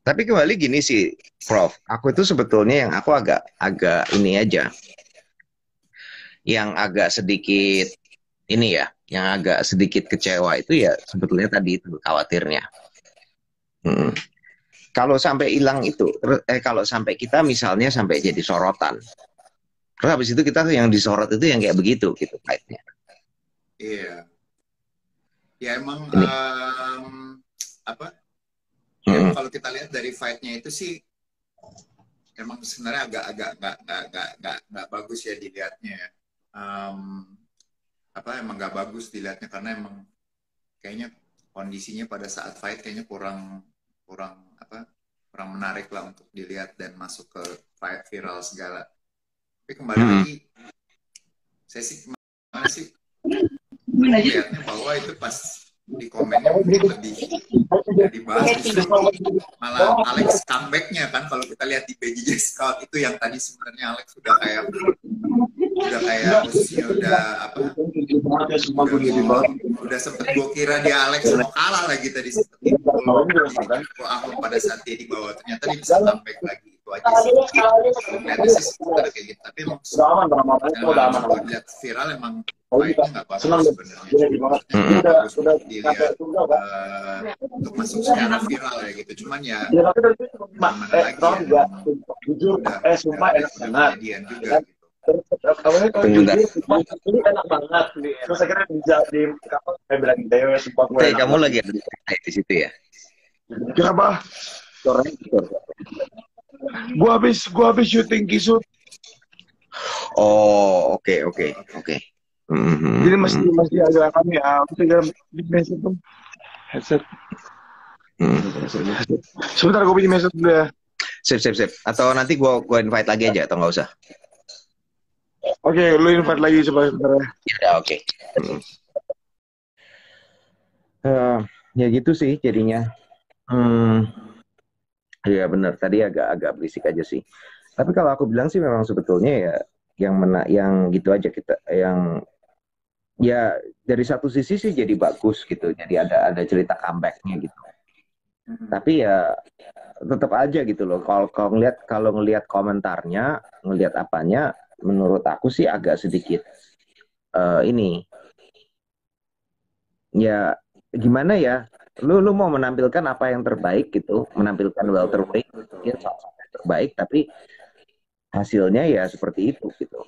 Tapi kembali gini sih, Prof. Aku itu sebetulnya yang aku agak ini aja, yang agak sedikit ini ya, yang agak sedikit kecewa itu ya sebetulnya tadi itu khawatirnya. Hmm. Kalau sampai hilang itu, kalau sampai kita misalnya sampai jadi sorotan, terus habis itu kita yang disorot itu yang kayak begitu gitu kaitnya. Iya, ya emang Ini. apa? Ya emang Hmm. kalau kita lihat dari fight-nya itu sih, emang sebenarnya agak-agak nggak bagus ya dilihatnya ya. Em, emang nggak bagus dilihatnya karena emang kayaknya kondisinya pada saat fight kayaknya kurang kurang kurang menarik lah untuk dilihat dan masuk ke fight viral segala. Tapi kembali Hmm. lagi, saya sih mana sih aku lihatnya bahwa itu pas di komennya mungkin lebih nggak dibahas, justru malah Alex comebacknya kan, kalau kita lihat di BJJ Scout itu yang tadi sebenarnya Alex udah kayak posisinya udah mau udah sempet gue kira dia Alex mau kalah lagi, tadi sempet dipukul Ahong pada saat dia di bawah, ternyata dia bisa comeback lagi. Itu aja sih kalau melihatnya sih sebenarnya kayak gitu, tapi emang emang kalau dilihat viral emang baiknya nggak bagus sebenarnya, maksudnya nggak bagus untuk dilihat untuk masuk secara viral ya gitu, cuman ya gimana lagi ya, emang udah kejadian juga gitu. Bentar. Kamu lagi ada di situ ya? Kenapa? Gua habis syuting kisut. Oh, oke. Jadi masih agak kami ya. Di headset tuh. Headset. Sebentar gue pinjam headset dulu ya. Sip. Atau nanti gua invite lagi aja atau nggak usah? Oke, lu invite lagi supaya sebentar ya. Ya, oke. Ya gitu sih jadinya. Ya benar, tadi agak berisik aja sih. Tapi kalau aku bilang sih memang sebetulnya ya yang gitu aja kita yang ya dari satu sisi sih jadi bagus gitu. Jadi ada cerita comebacknya gitu. Tapi ya tetap aja gitu loh. Kalau ngelihat komentarnya, ngelihat apanya, menurut aku sih agak sedikit ini ya gimana ya? Lu mau menampilkan apa yang terbaik gitu, menampilkan Betul, welterweight mungkin betul. salah satu yang terbaik, tapi hasilnya ya seperti itu gitu.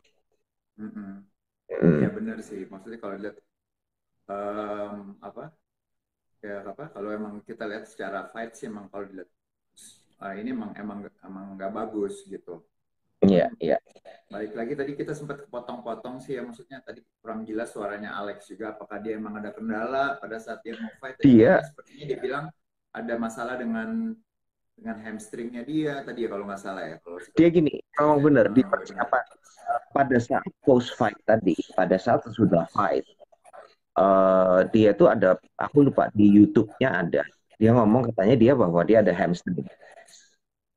Ya Hmm. benar sih, maksudnya kalau lihat apa ya kalau emang kita lihat secara fight sih, emang kalau dilihat ini emang nggak bagus gitu. Iya, Cuman iya. balik lagi tadi kita sempat kepotong-potong sih ya, maksudnya tadi kurang jelas suaranya Alex juga, apakah dia emang ada kendala pada saat dia mau fight, tadi Dia kayaknya sepertinya dia bilang ada masalah dengan hamstringnya dia tadi ya, kalau nggak salah ya, kalau dia gini, memang benar di benar. persiapan pada saat post fight tadi, pada saat sudah fight, dia tuh ada, aku lupa di YouTube-nya ada. Dia ngomong katanya dia bahwa dia ada hamstring.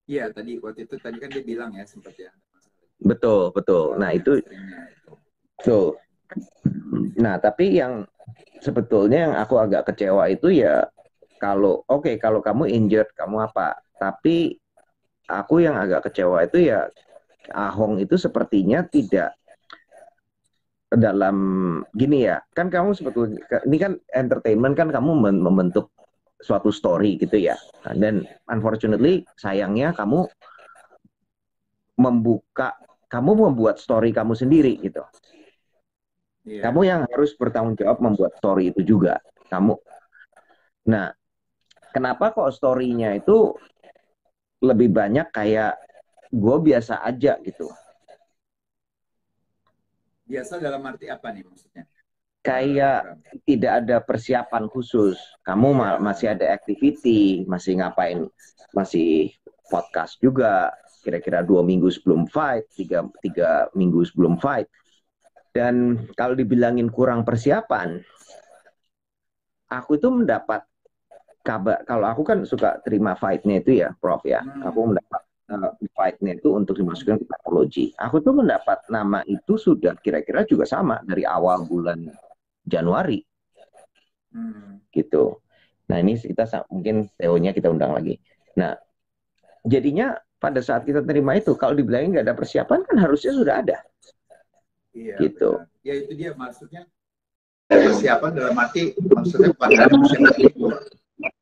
Iya, tadi waktu itu tadi kan dia bilang ya sempat ya Betul. Nah itu hamstringnya itu. tuh. Nah tapi yang sebetulnya yang aku agak kecewa itu ya kalau kamu injured kamu apa, tapi aku yang agak kecewa itu ya Ahong itu sepertinya tidak dalam gini ya, kan kamu sebetulnya ini kan entertainment kan kamu membentuk suatu story gitu ya, dan unfortunately sayangnya membuka kamu membuat story kamu sendiri gitu, kamu Iya. yang harus bertanggung jawab membuat story itu juga kamu. Nah, kenapa kok story-nya itu lebih banyak kayak gue biasa aja gitu, Biasa dalam arti apa nih maksudnya? kayak Bram. tidak ada persiapan khusus. Kamu Iya. masih ada activity, masih ngapain, masih podcast juga. Kira-kira 2 minggu sebelum fight, tiga minggu sebelum fight. Dan kalau dibilangin kurang persiapan, aku itu mendapat kabar. Kalau aku kan suka terima fightnya itu ya, Prof ya. Aku Hmm. mendapat fightnya itu untuk dimasukkan ke patologi. Aku tuh mendapat nama itu sudah kira-kira juga sama dari awal bulan Januari Hmm. gitu. Nah ini kita mungkin Teonya kita undang lagi. Nah jadinya pada saat kita terima itu, kalau dibilangin nggak ada persiapan kan harusnya sudah ada. Iya, Gitu. benar. Ya itu dia maksudnya, persiapan dalam arti maksudnya bukan ada persiapan itu.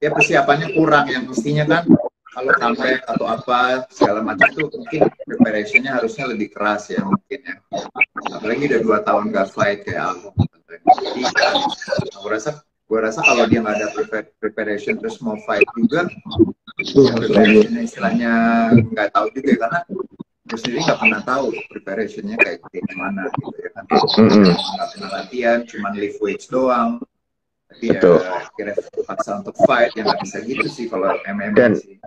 Ya persiapannya kurang, yang mestinya kan kalau comeback atau apa segala macam itu mungkin preparationnya harusnya lebih keras ya mungkin ya. Apalagi udah 2 tahun nggak fight kayak aku. Jadi gue rasa kalau dia nggak ada preparation terus mau fight juga, ya preparationnya istilahnya nggak tahu juga ya, karena gue sendiri nggak pernah tahu preparationnya kayak gimana gitu ya kan. Nggak pernah latihan, cuman lift weights doang. Tapi ya kira paksa untuk fight yang nggak bisa gitu sih kalau MMA Dan sih.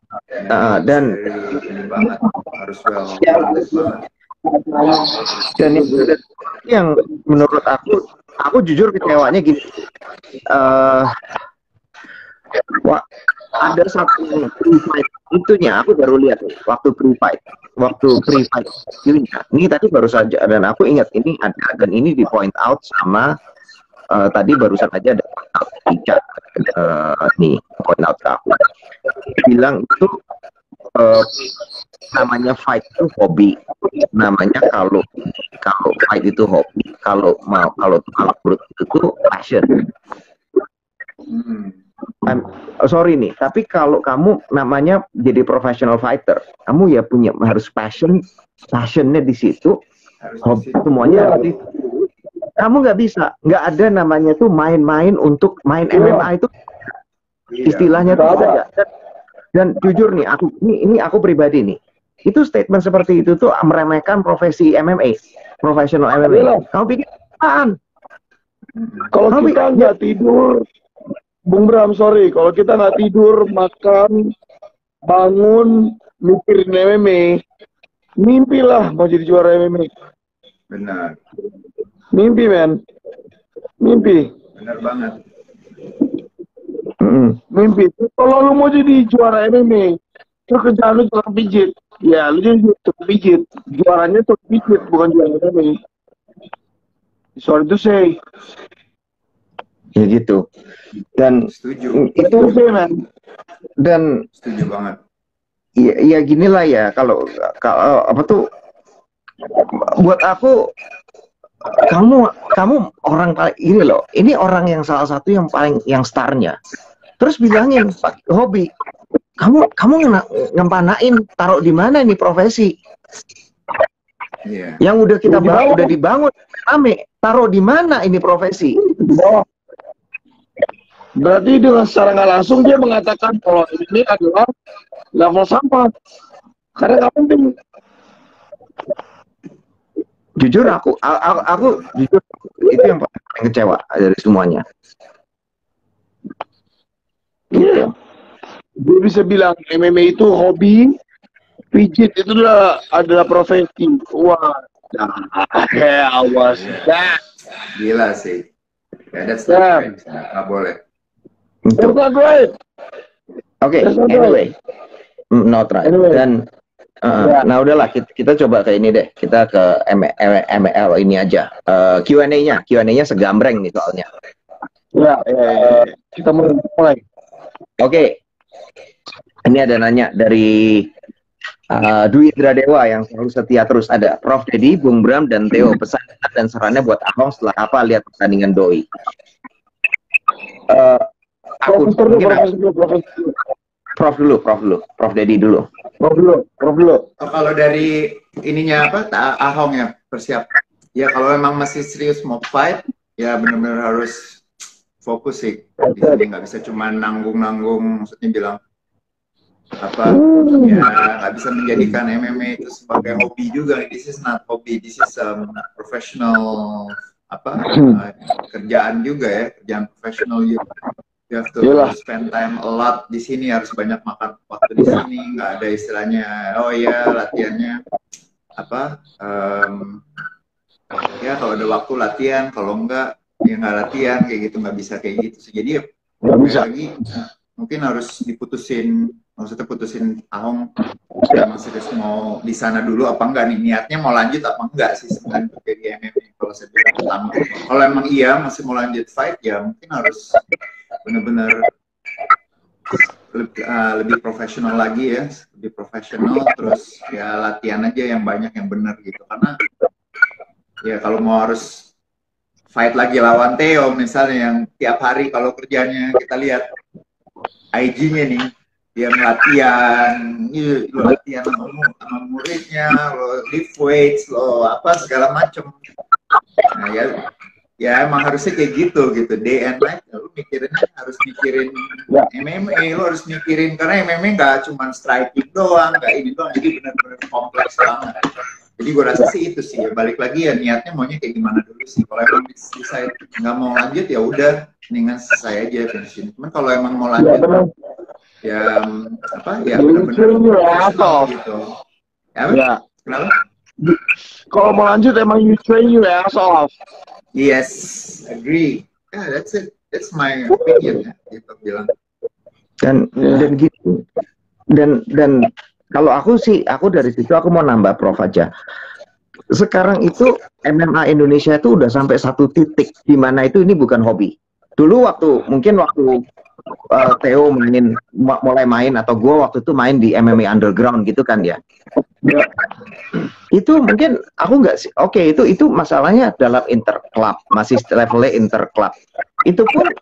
dan Ini banget harus well banget. dan yang menurut aku jujur kecewanya gini. Ada satu pre-fight itunya aku baru lihat nih, waktu pre-fight ini tadi baru saja, dan aku ingat ini ada, dan ini di point out sama tadi barusan aja ada Ica nih point out ke aku, bilang itu namanya fight itu hobi, namanya kalau fight itu hobi, kalau menurut itu passion. Sorry nih, tapi kalau kamu namanya jadi professional fighter, kamu ya harus passionnya di situ, semuanya harus. Kamu nggak bisa, nggak ada namanya tuh main-main untuk main MMA itu, istilahnya tuh ada. Dan jujur nih, ini aku pribadi nih, itu statement seperti itu tuh meremehkan profesi MMA, profesional MMA. Kamu pikir apaan? Kalau kita nggak tidur, Bung Bram, sorry, kalau kita nggak tidur, makan, bangun, mikirin MMA, mimpilah mau jadi juara MMA. Benar. Mimpi, men. Mimpi. Benar banget. Mimpi. Kalau lu mau jadi juara MMA, itu kerjaan lu tukang pijit. Ya, lu jadi tukang pijit. Juaranya tukang pijit, bukan juara MMA. Sorry to say. Ya gitu. Dan setuju. Itu sih, man. Dan setuju banget. Ya ginilah ya, kalau apa tuh, buat aku, kamu orang paling ini loh, ini orang yang salah satu yang starnya, terus bilangin hobi, kamu ngempanain taruh di mana ini profesi? Yang udah kita udah dibangun rame, taruh di mana ini profesi? Berarti dengan secara nggak langsung dia mengatakan kalau ini adalah level sampah. Karena nggak penting. Jujur aku jujur itu yang paling kecewa dari semuanya. Iya. Dia bisa bilang MMA itu hobi, pijit itu adalah profesi. Wah, awas. Gila sih. Ya, that's not right. Nggak boleh. That's not right. Oke, anyway. Not right. Dan nah udahlah, kita coba ke ini deh, kita ke ML ini aja, Q&A-nya segambreng nih soalnya. Ya, kita mulai. Oke. Ini ada nanya dari Dwi Indradewa yang selalu setia terus, ada Prof Dedi, Bung Bram, dan Theo, pesan dan sarannya buat Ahong setelah apa lihat pertandingan doi. Prof Dedi dulu. Kalau dari ininya apa, Ahong ya persiap. Ya kalau memang masih serius mau fight, ya benar-benar harus fokus sih. Di sini nggak bisa cuma nanggung, maksudnya bilang apa? Ya nggak bisa menjadikan MMA itu sebagai hobi juga. This is not hobby, this is professional kerjaan juga ya, kerjaan profesional juga. You have to spend time a lot di sini, harus banyak makan waktu di sini, nggak ada istilahnya, oh ya latihannya apa, ya kalau ada waktu latihan, kalau enggak ya nggak latihan, kayak gitu, nggak bisa kayak gitu. Jadi ya lagi mungkin harus diputusin, maksudnya putusin Ahong emang serius mau di sana dulu apa enggak nih, niatnya mau lanjut apa enggak sih sebenarnya untuk jadi MMA. Kalau saya bilang pertama, kalau emang iya masih mau lanjut fight, ya mungkin harus benar-benar lebih profesional lagi ya, lebih profesional, terus ya latihan aja yang banyak yang benar gitu, karena ya kalau mau harus fight lagi lawan Theo misalnya yang tiap hari kalau kerjanya kita lihat IG-nya nih, dia latihan, lo latihan sama muridnya, lo lift weights, lo apa segala macem. Nah ya emang harusnya kayak gitu day and night. Lo mikirinnya harus mikirin MMA, lo harus mikirin, karena MMA nggak cuma striking doang, nggak ini doang, jadi benar-benar kompleks banget. Jadi gue rasa sih itu sih, ya balik lagi ya niatnya maunya kayak gimana dulu sih. Kalau emang decide nggak mau lanjut ya udah, mendingan selesai aja finishin. Cuman kalau emang mau lanjut ya apa ya benar-benar gitu. Ya. Kenapa? Kalau mau lanjut emang you train your ass off. Yes, agree. Yeah, that's it. That's my opinion. Gitu bilang. Dan gitu. Dan kalau aku dari situ aku mau nambah Prof aja. Sekarang itu MMA Indonesia itu udah sampai satu titik di mana itu ini bukan hobi. Dulu waktu Theo mulai main atau gue waktu itu main di MMA Underground gitu kan ya. Itu mungkin aku nggak sih. Oke, itu masalahnya dalam interclub, masih levelnya interclub. Itu pun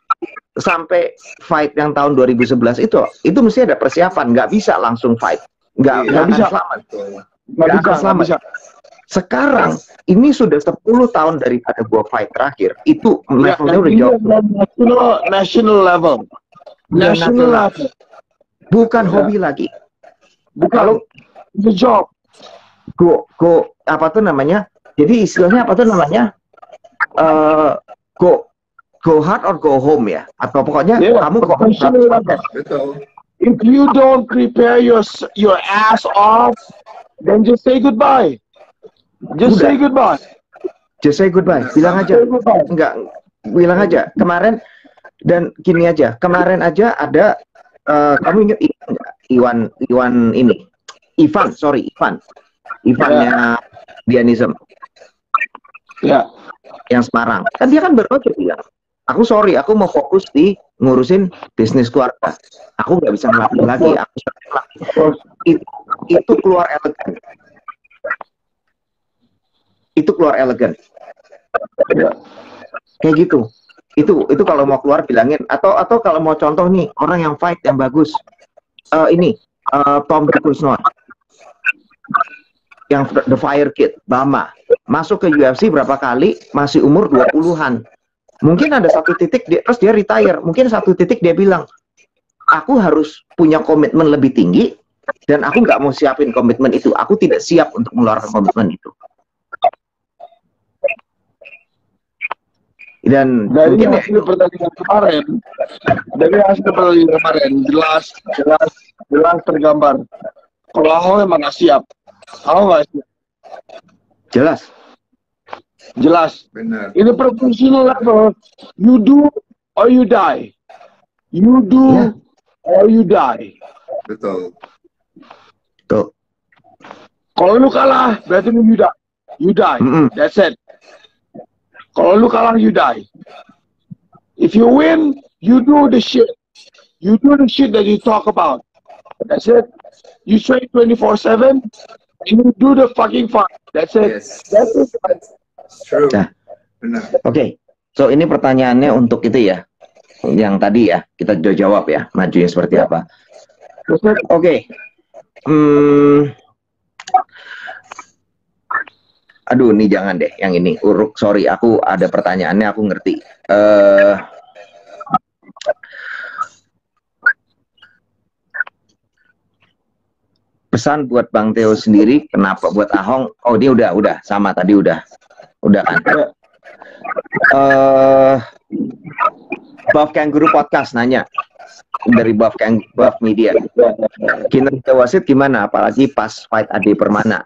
sampai fight yang tahun 2011 itu mesti ada persiapan, nggak bisa langsung fight. Nggak bisa selamat. Sekarang ini sudah 10 tahun daripada gua fight terakhir, itu levelnya udah jauh. National level. Bukan hobi lagi. Kalau the job. Go apa tuh namanya? Jadi istilahnya apa tuh namanya? Go hard or go home ya? Atau pokoknya kamu go home. If you don't prepare your ass off, then just say goodbye. Just say goodbye. Bilang aja. Enggak, bilang aja. Kemarin dan gini aja. Kemarin aja ada kamu ingat Iwan ini. Ivannya Dianism. Ya. Yang Semarang. Kan dia kan baru aja bilang, aku mau fokus di ngurusin bisnis keluarga. Aku nggak bisa ngelatih lagi. Itu keluar elegan. Kayak gitu. Itu kalau mau keluar bilangin. Atau kalau mau contoh nih orang yang fight yang bagus. Tom Kusno. Yang The Fire Kid, Bama. Masuk ke UFC berapa kali, masih umur 20-an. Mungkin ada satu titik terus dia retire. Mungkin satu titik dia bilang, aku harus punya komitmen lebih tinggi dan aku nggak mau siapin komitmen itu. Aku tidak siap untuk mengeluarkan komitmen itu. Dan dari hasil pertandingan kemarin, jelas tergambar. Kalau Ahok emang nggak siap. Jelas. Benar. Ini professional level. You do or you die. Or you die. Betul. Kalau lu kalah, berarti lu you die. That's it. Kalau lu kalah, you die. If you win, you do the shit. You do the shit that you talk about. That's it. You train 24/7. You do the fucking fight. That's it. Yes. That's it. It's true. Nah. Benar. Oke. So ini pertanyaannya untuk itu ya. Yang tadi ya, kita jawab ya, majunya seperti apa. Oke. Aduh, ini jangan deh, yang ini. Uruk, sorry, aku ada pertanyaannya, aku ngerti. Pesan buat Bang Theo sendiri, kenapa buat Ahong? Oh, dia udah sama tadi udah kan. Buff Kangaroo Podcast nanya dari Buff Media. Kinerja wasit gimana? Apalagi pas fight Ade Permana.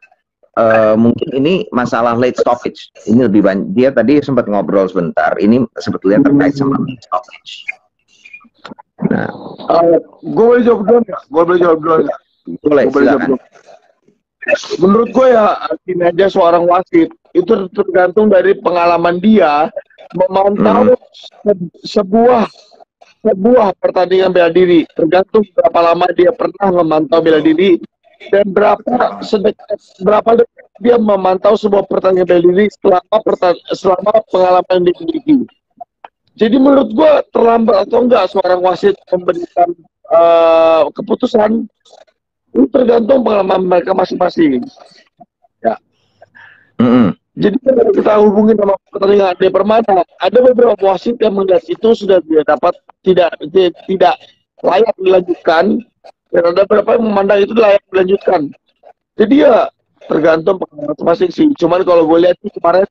Mungkin ini masalah late stoppage. Ini lebih banyak. Dia tadi sempat ngobrol sebentar. Ini sebetulnya terkait sama late stoppage. Nah, gue boleh jawab dulu nggak? Boleh, silakan. Menurut gue ya, kinerja seorang wasit itu tergantung dari pengalaman dia memantau sebuah sebuah pertandingan bela diri, tergantung berapa lama dia pernah memantau bela diri dan berapa dekat dia memantau sebuah pertandingan bela diri selama pengalaman yang dimiliki. Jadi menurut gua terlambat atau enggak seorang wasit memberikan keputusan itu tergantung pengalaman mereka masing-masing. Ya. Jadi kalau kita hubungin sama pertandingan Ade Permana, ada beberapa wasit yang melihat itu sudah dia dapat tidak layak dilanjutkan, dan ada beberapa yang memandang itu layak dilanjutkan. Jadi ya tergantung pengalaman masing-masing sih. Cuman kalau gue lihat kemarin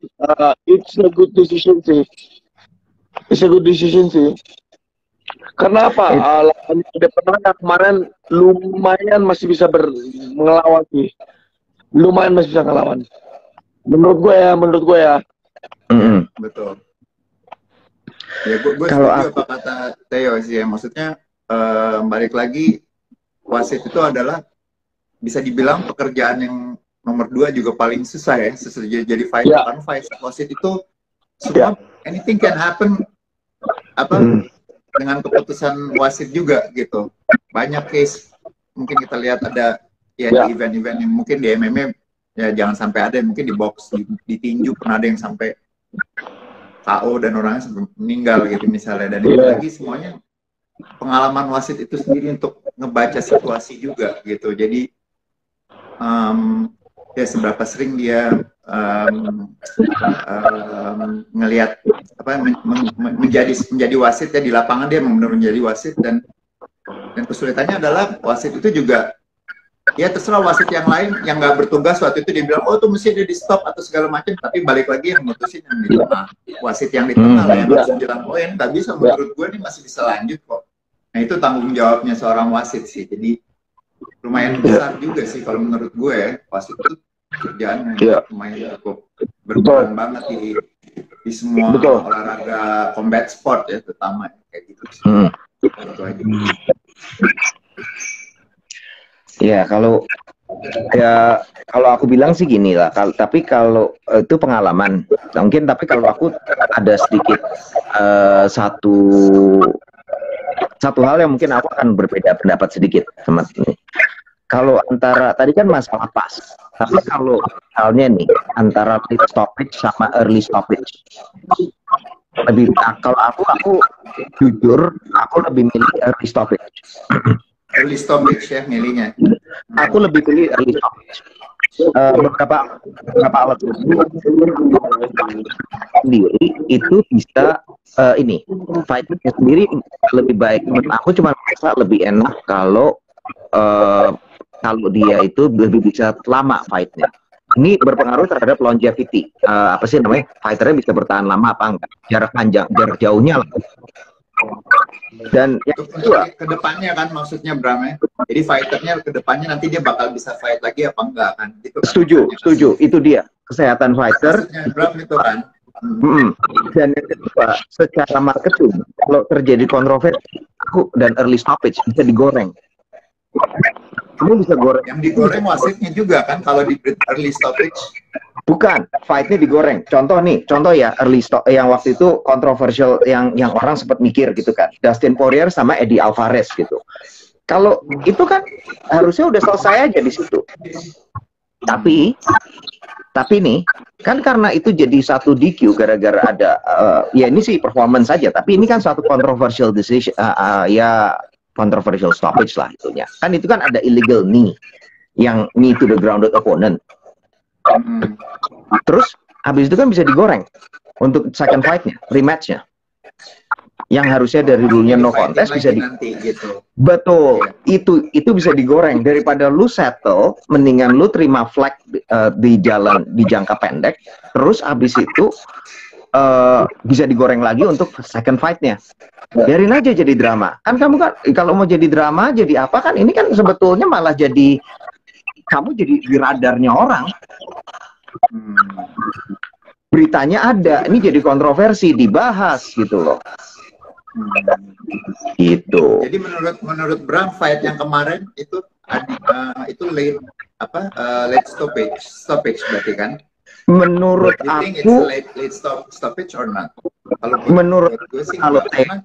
it's a good decision sih. It's a good decision sih. Karena apa? Lawan Ade Permana kemarin lumayan masih bisa mengelawan sih. Lumayan masih bisa ngelawan. Menurut gue ya. Betul. Ya gue setuju apa kata Theo sih ya. Maksudnya balik lagi, wasit itu adalah bisa dibilang pekerjaan yang nomor 2 juga paling susah ya. Jadi fighter kan wasit itu semua anything can happen dengan keputusan wasit juga gitu. Banyak case mungkin kita lihat ada di event-event yang mungkin di MMA ya jangan sampai ada yang mungkin di box, di tinju pernah ada yang sampai KO dan orangnya sampai meninggal gitu misalnya. Dan itu lagi semuanya pengalaman wasit itu sendiri untuk ngebaca situasi juga gitu. Jadi ya seberapa sering dia ngelihat menjadi wasit ya di lapangan, dia benar-benar menjadi wasit. Dan kesulitannya adalah wasit itu juga ya terserah wasit yang lain yang nggak bertugas waktu itu dia bilang oh tuh mesti dia di stop atau segala macam, tapi balik lagi yang mutusin yang di tengah, wasit yang di tengah lah yang harus bilang oh ini nggak bisa, menurut gue ini masih bisa lanjut kok. Nah itu tanggung jawabnya seorang wasit sih. Jadi lumayan besar juga sih kalau menurut gue ya, wasit itu kerjaan lumayan cukup berperan banget di semua olahraga combat sport ya, terutama kayak gitu sih. Itu aja. Ya kalau aku bilang sih gini lah, tapi kalau itu pengalaman mungkin, tapi kalau aku ada sedikit satu hal yang mungkin aku akan berbeda pendapat sedikit sama ini. Kalau antara tadi kan masalah pas, tapi kalau halnya nih antara late stoppage sama early stoppage, kalau aku jujur aku lebih milih early stoppage. Early stoppage ya milihnya. Aku lebih pilih early stoppage. Beberapa alat sendiri itu bisa fightnya sendiri lebih baik. Menurut aku cuma merasa lebih enak kalau dia itu lebih bisa lama fightnya. Ini berpengaruh terhadap longevity. Apa sih namanya? Fighternya bisa bertahan lama apa enggak? Jarak panjang, jarak jauhnya lah. Dan yang kedua, kedepannya kan maksudnya Bram ya. Jadi fighternya kedepannya nanti dia bakal bisa fight lagi apa enggak kan? Itu kan setuju. Itu dia kesehatan fighter. Maksudnya Bram itu kan. Dan yang kedua, secara marketing, kalau terjadi kontroversi, dan early stoppage bisa digoreng. Kamu bisa goreng. Yang digoreng wasitnya juga kan kalau di early stoppage. Bukan, fightnya digoreng. Contoh ya early stop yang waktu itu kontroversial yang orang sempat mikir gitu kan. Dustin Poirier sama Eddie Alvarez gitu. Kalau itu kan harusnya udah selesai aja di situ. Tapi nih kan karena itu jadi satu DQ gara-gara ada ya ini sih performance saja, tapi ini kan suatu controversial decision controversial stoppage lah itunya. Kan itu kan ada illegal knee yang knee to the grounded opponent. Terus habis itu kan bisa digoreng untuk second fight-nya, rematch-nya. Yang harusnya dari dulunya no contest bisa nanti gitu. Betul. Itu bisa digoreng daripada lu settle, mendingan lu terima flag di jangka pendek, terus habis itu bisa digoreng lagi untuk second fight-nya. Biarin aja jadi drama. Kan kamu kan kalau mau jadi drama, jadi apa kan ini kan sebetulnya malah jadi kamu jadi di radarnya orang. Beritanya ada, ini jadi kontroversi, dibahas gitu loh. Gitu. Jadi menurut Bram fight yang kemarin itu late stoppage berarti kan? Menurut Do you think aku it's late stoppage or not? Kalau menurut gue sih kalau enggak,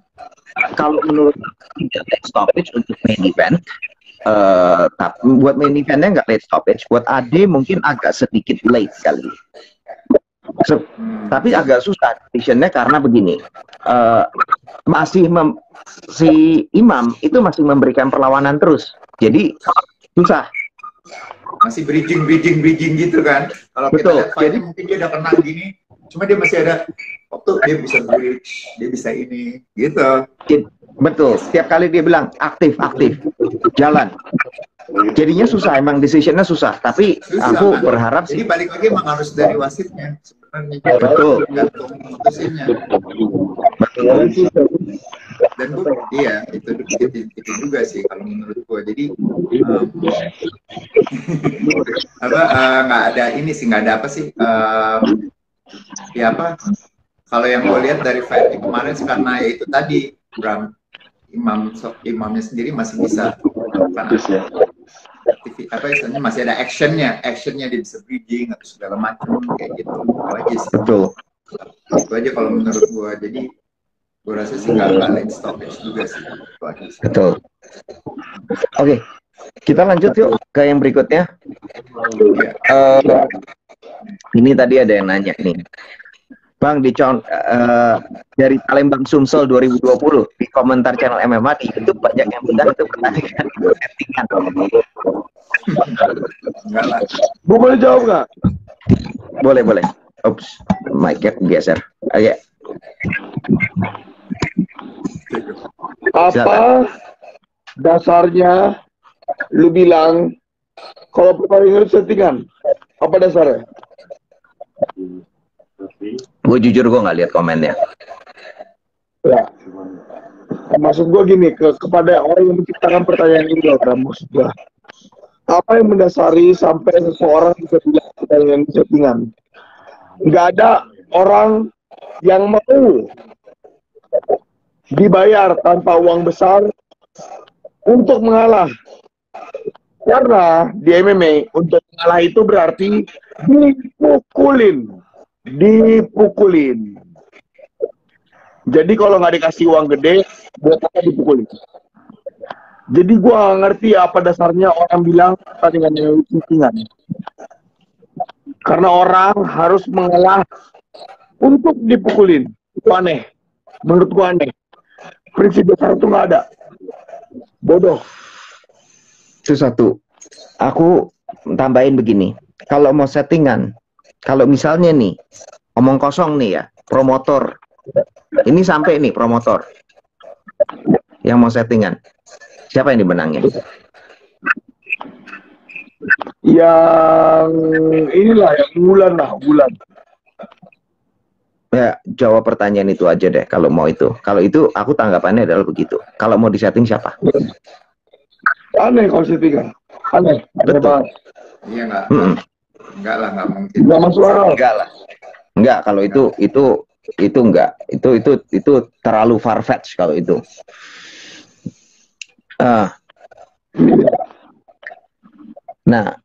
karena kalau menurut tidak late stoppage untuk main event, tapi buat main eventnya nggak late stoppage, buat AD mungkin agak sedikit late kali. Tapi agak susah decisionnya karena begini, si Imam itu masih memberikan perlawanan terus, jadi susah. masih bridging gitu kan. Kalau kita Betul. lihat fight-nya mungkin dia udah kena gini, cuma dia masih ada waktu, dia bisa bridge, dia bisa ini, gitu. Betul. Setiap kali dia bilang aktif, jalan. Jadinya susah, emang decisionnya susah. Tapi Susah, aku kan? berharap Jadi sih. balik lagi emang harus dari wasitnya sebenarnya. Betul. Gantung mutusinnya. Betul. Dan gue, iya itu juga sih kalau menurut gue. Jadi nggak ada ini sih, nggak ada apa sih, ya apa? Kalau yang gue lihat dari fight kemarin karena ya itu tadi, Bram, imamnya sendiri masih bisa apa istilahnya, masih ada actionnya dia bisa bridging atau segala macam kayak gitu. Itu aja sih. Betul. Itu aja kalau menurut gue. Jadi gue rasa sih nggak late stoppage juga sih. Betul. Oke, kita lanjut yuk ke yang berikutnya. Ini tadi ada yang nanya nih, Bang, dari Palembang Sumsel 2020 di komentar channel MMA di YouTube banyak yang bilang itu pertandingan settingan. Enggak lah. Bu, boleh jawab nggak? Boleh. Oops, mic-nya geser. Oke. Apa dasarnya lu bilang kalau pertandingan itu settingan? Apa dasarnya? Gue jujur gue nggak lihat komennya. Ya. Maksud gue gini, kepada orang yang menciptakan pertanyaan ini loh, maksud gue. Apa yang mendasari sampai seseorang bisa bilang pertandingan itu settingan? Nggak ada orang yang mau dibayar tanpa uang besar untuk mengalah. Karena di MMA untuk mengalah itu berarti dipukulin. Jadi kalau nggak dikasih uang gede, buat apa dipukulin? Jadi gua nggak ngerti apa dasarnya orang bilang pertandingan settingan. Karena orang harus mengalah untuk dipukulin. Itu aneh. Menurut gua aneh. Prinsip dasar itu nggak ada. Bodoh. Itu satu. Aku tambahin begini. Kalau mau settingan, kalau misalnya nih, omong kosong nih ya, promotor. Ini sampai nih promotor yang mau settingan. Siapa yang dimenangin? Yang inilah, yang bulan. Ya, jawab pertanyaan itu aja deh kalau mau itu. Kalau itu aku tanggapannya adalah begitu. Kalau mau disetting siapa? Aneh kalau settingan. Aneh. Betul. Iya nggak? Enggak lah, nggak mungkin. Nggak masuk akal. Enggak lah. Enggak, kalau itu enggak. Itu terlalu far-fetched kalau itu. Nah,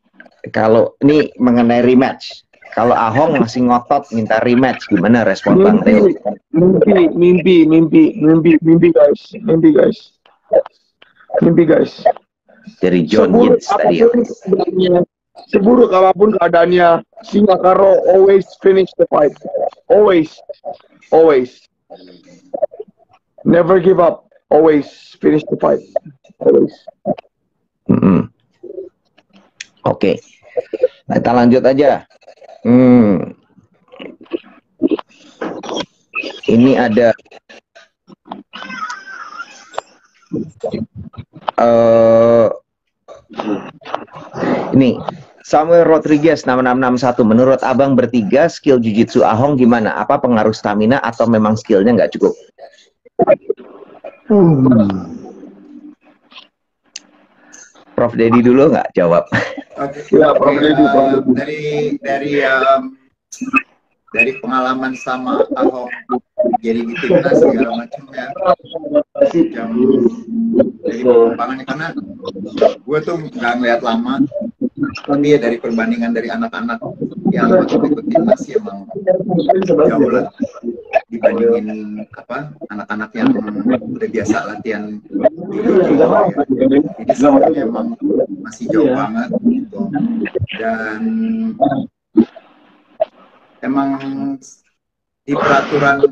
kalau ini mengenai rematch, kalau Ahong masih ngotot minta rematch, gimana respon Bang Teo? Mimpi guys. Dari John Yins tadi. Seburuk apapun keadaannya, Singakaro always finish the fight. Always. Never give up. Always finish the fight. Always. Oke. Kita lanjut aja. Ini ada ini Samuel Rodriguez 6661. Menurut abang bertiga skill jujitsu Ahong gimana? Apa pengaruh stamina atau memang skillnya nggak cukup? Prof Dedi dulu nggak jawab? Ya, Prof Dedi. Dari pengalaman sama Ahong jadi di timnas segala macam ya, yang dari perkembangannya, karena gue tuh nggak ngeliat lama, tapi ya dari perbandingan dari anak-anak yang ikut timnas ya emang jauh lah di dibandingin anak-anak yang udah biasa latihan BJJ ya. Jadi sebenarnya emang masih jauh banget gitu. Dan emang di peraturan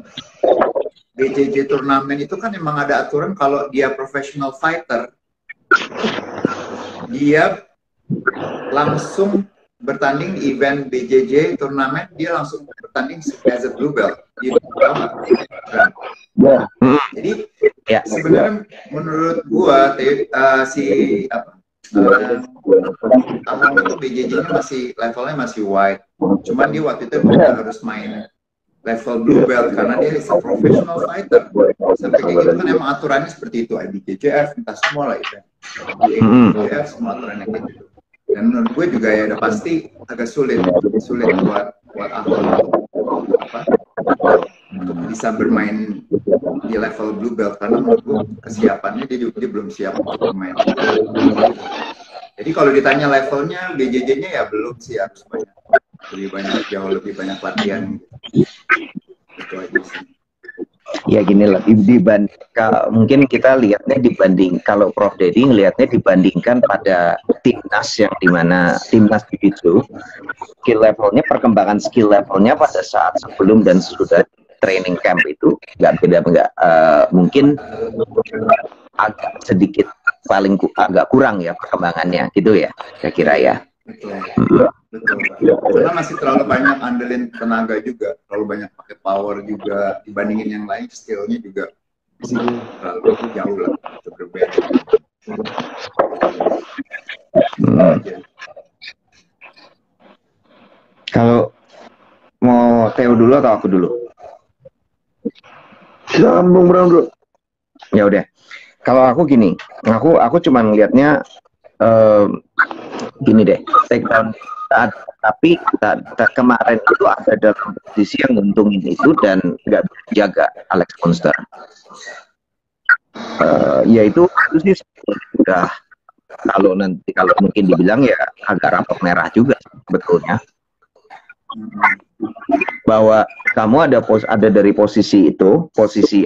BJJ turnamen itu kan emang ada aturan kalau dia professional fighter, dia langsung bertanding event BJJ turnamen, dia langsung bertanding as a blue belt. Gitu, jadi sebenarnya menurut gua Ahong itu BJJ-nya levelnya masih white. Cuman dia waktu itu harus main level blue belt karena dia is a professional fighter. Sampai kayak gitu kan emang aturannya seperti itu, IBJJF, entah semua lah itu. IBJJF semua aturannya kayak gitu. Dan menurut gue juga ya udah pasti agak sulit buat Ahong untuk bisa bermain di level blue belt karena menurut gue kesiapannya dia belum siap untuk bermain. Jadi kalau ditanya levelnya BJJ-nya ya belum sih, harus jauh lebih banyak latihan. Itu aja sih. Ya gini lah, mungkin kita lihatnya kalau Prof Dedi ngelihatnya dibandingkan pada timnas yang dimana timnas itu perkembangan skill levelnya pada saat sebelum dan sesudah training camp itu mungkin agak sedikit agak kurang ya perkembangannya gitu ya, saya kira ya. Betul. Karena masih terlalu banyak andelin tenaga juga, terlalu banyak pakai power juga dibandingin yang lain, skillnya juga masih terlalu jauh lah, berbeda. Kalau mau Theo dulu atau aku dulu? Silakan Bung Bram dulu. Ya udah. Kalau aku gini, aku cuma ngelihatnya gini deh, takedown. Tapi kemarin itu ada dalam posisi yang nguntungin itu dan nggak jaga Alex Monster. Yaitu sih sudah kalau mungkin dibilang ya agak rapor merah juga sebetulnya. Bahwa kamu ada dari posisi itu, posisi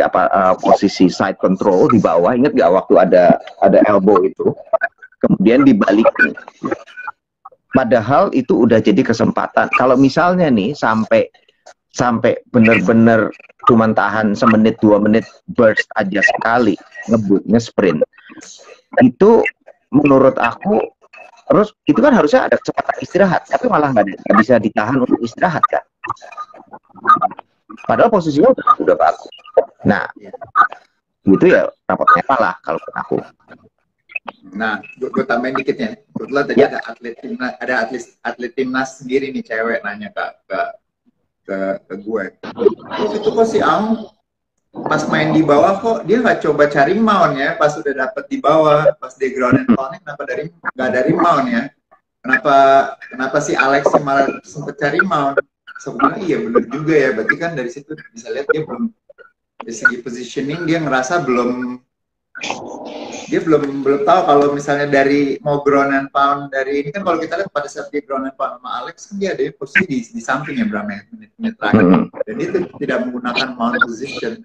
side control di bawah, ingat nggak waktu ada elbow itu, kemudian dibalikin. Padahal itu udah jadi kesempatan. Kalau misalnya nih sampai bener-bener cuman tahan semenit 2 menit burst aja sekali nge-sprint, itu menurut aku terus itu kan harusnya ada kesempatan istirahat, tapi malah nggak bisa ditahan untuk istirahat kan. Padahal posisinya udah bagus. Nah, gitu ya rapotnya lah kalau aku. Nah, gue tambahin dikitnya. Kebetulan tadi ada atlet timnas sendiri nih cewek nanya ke gue. Itu kok si Ang pas main di bawah kok dia nggak coba cari mount ya, pas udah dapet di bawah, pas di ground and pound kenapa nggak dari mount ya? Kenapa si Alex malah sempet cari mount? Sebenarnya iya bener juga ya, berarti kan dari situ bisa lihat dia belum dari segi positioning dia ngerasa belum tahu kalau misalnya dari mau ground and pound dari ini kan kalau kita lihat pada saat dia ground and pound sama Alex kan dia ada posisi di samping ya berapa menit terakhir dan dia tidak menggunakan mount position.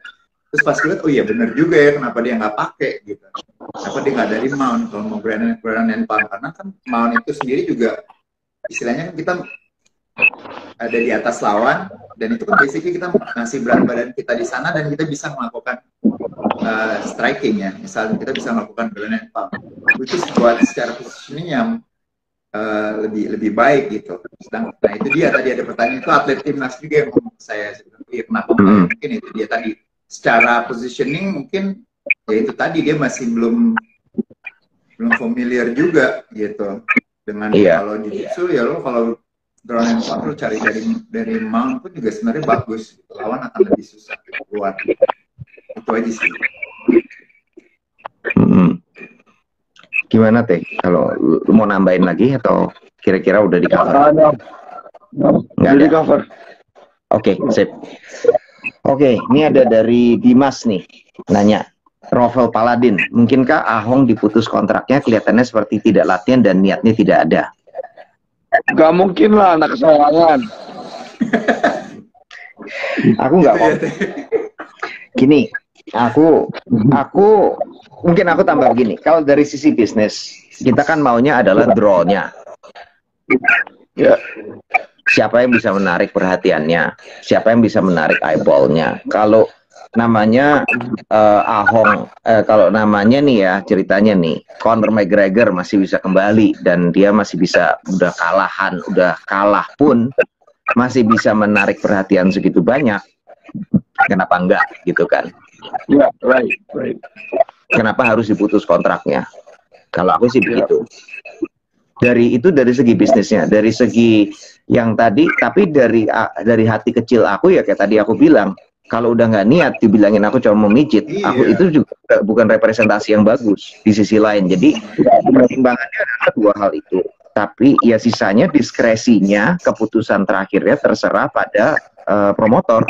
Terus pas lihat oh iya benar juga ya kenapa dia nggak pakai gitu, kenapa dia nggak dari mount kalau mau ground and pound, karena kan mount itu sendiri juga istilahnya kan kita ada di atas lawan dan itu kan basically kita ngasih berat badan kita di sana dan kita bisa melakukan striking ya, misalnya kita bisa melakukan ground and pound, which is buat secara positioning yang lebih baik gitu. Nah itu dia tadi ada pertanyaan itu atlet timnas juga yang saya sebenarnya kenapa mungkin itu dia tadi secara positioning mungkin ya itu tadi dia masih belum familiar juga gitu dengan kalau jiu-jitsu ya lo kalau ground and pound lo cari dari mount pun juga sebenarnya bagus gitu. Lawan akan lebih susah keluar. Itu aja sih. Gimana Teh? Kalau lu mau nambahin lagi atau kira-kira udah di cover? Nggak ada. Di cover. Oke, sip. Oke, ini ada dari Dimas nih, nanya. Rafael Paladin, mungkinkah Ahong diputus kontraknya? Kelihatannya seperti tidak latihan dan niatnya tidak ada. Gak mungkin lah, anak kesayangan. Aku nggak mau. Gini, aku mungkin aku tambah begini. Kalau dari sisi bisnis, kita kan maunya adalah draw-nya. Ya. Siapa yang bisa menarik perhatiannya, siapa yang bisa menarik eyeball-nya. Kalau namanya Ahong, kalau namanya nih ya ceritanya nih, Conor McGregor masih bisa kembali dan dia masih bisa, udah kalah pun masih bisa menarik perhatian segitu banyak. Kenapa enggak gitu kan? Ya, right. Kenapa harus diputus kontraknya? Kalau aku sih begitu. Dari segi bisnisnya, dari segi yang tadi, tapi dari hati kecil aku ya kayak tadi aku bilang, kalau udah nggak niat dibilangin aku cuma memijit, aku itu juga bukan representasi yang bagus di sisi lain. Jadi pertimbangannya adalah dua hal itu. Tapi ya sisanya diskresinya, keputusan terakhirnya terserah pada promotor.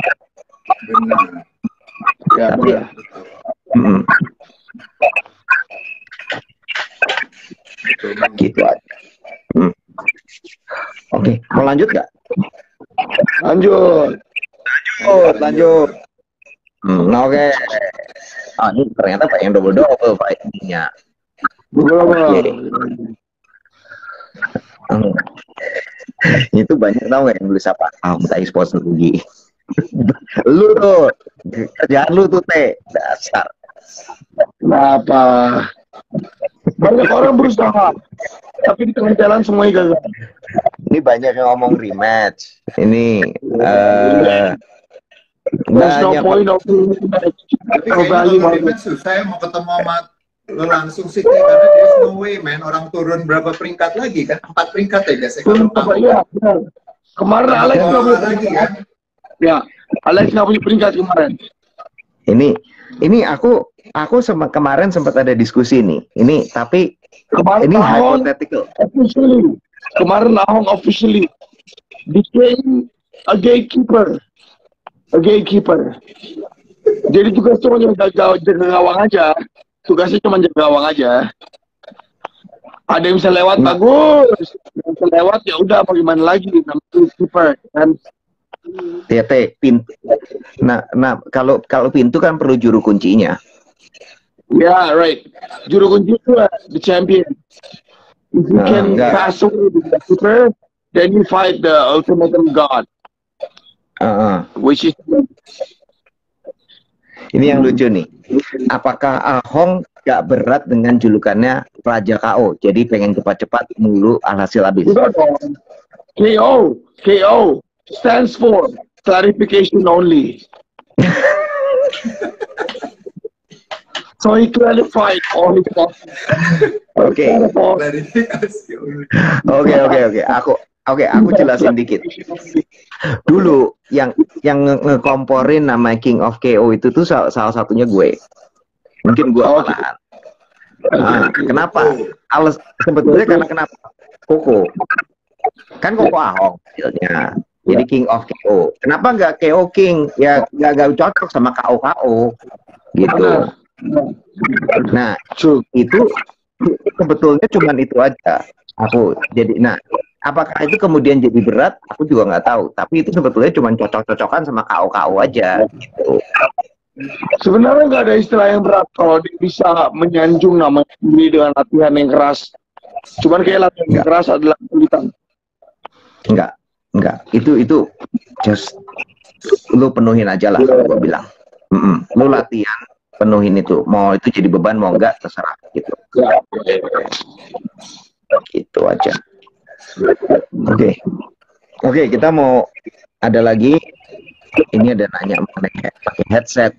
Benar. Ya, Tapi gitu aja. Oke, mau lanjut nggak? Lanjut. Oke. Ini ternyata banyak yang double fightingnya. Itu banyak tau nggak yang nulis apa? Minta expose rugi. Lu tuh, kerjaan lu tuh dasar. Kenapa? Banyak orang berusaha, tapi di tengah jalan semuanya gagal. Ini banyak yang ngomong rematch. Ini There's no banyak. point of rematch. Tapi kayaknya kalau rematch susah ya mau ketemu sama lo langsung sih, karena there's no way man, orang turun berapa peringkat lagi kan, 4 peringkat ya biasanya kalau kamu. Iya, benar. Kemarin Alex nggak punya lagi peringkat. kan? Ya, Alex nggak punya peringkat kemarin. Ini aku sama kemarin sempat ada diskusi nih. Ini tapi Kemarin ini Ahong hypothetical. Kemarin Ahong officially became a gatekeeper. Jadi tugas cuma jaga gawang aja. Tugasnya cuma jaga gawang aja. Ada yang bisa lewat bagus, yang bisa lewat ya udah mau gimana lagi, namanya keeper kan. Pintu. Nah, kalau pintu kan perlu juru kuncinya. Yeah, right. Juru kunci itu the champion. If you can pass away the keeper, then you fight the ultimatum god. Which is ini yang lucu nih. Apakah Ahong gak berat dengan julukannya Raja KO? Jadi pengen cepat-cepat mulu alhasil habis. KO stands for clarification only. So he clarified all his thoughts. Oke. Aku jelasin dikit. Dulu yang ngekomporin nama King of KO itu tuh salah satunya gue. Mungkin gue malahan. Kenapa? Sebetulnya karena kenapa? Koko. Kan Koko Ahong hasilnya. Jadi King of KO. Kenapa nggak KO King? Ya nggak cocok sama KO gitu. Nah, itu sebetulnya cuman itu aja. Apakah itu kemudian jadi berat? Aku juga nggak tahu. Tapi itu sebetulnya cuma cocok-cocokan sama KO aja. Gitu. Sebenarnya nggak ada istilah yang berat kalau dia bisa menyanjung nama sendiri dengan latihan yang keras. Cuman kayak latihan yang keras adalah kesulitan. Enggak. Itu just lu penuhin aja lah kalau gue bilang. Lu latihan penuhin itu. Mau itu jadi beban mau enggak terserah gitu. Gitu aja. Oke, kita mau ada lagi. Ini ada nanya mengenai pakai headset.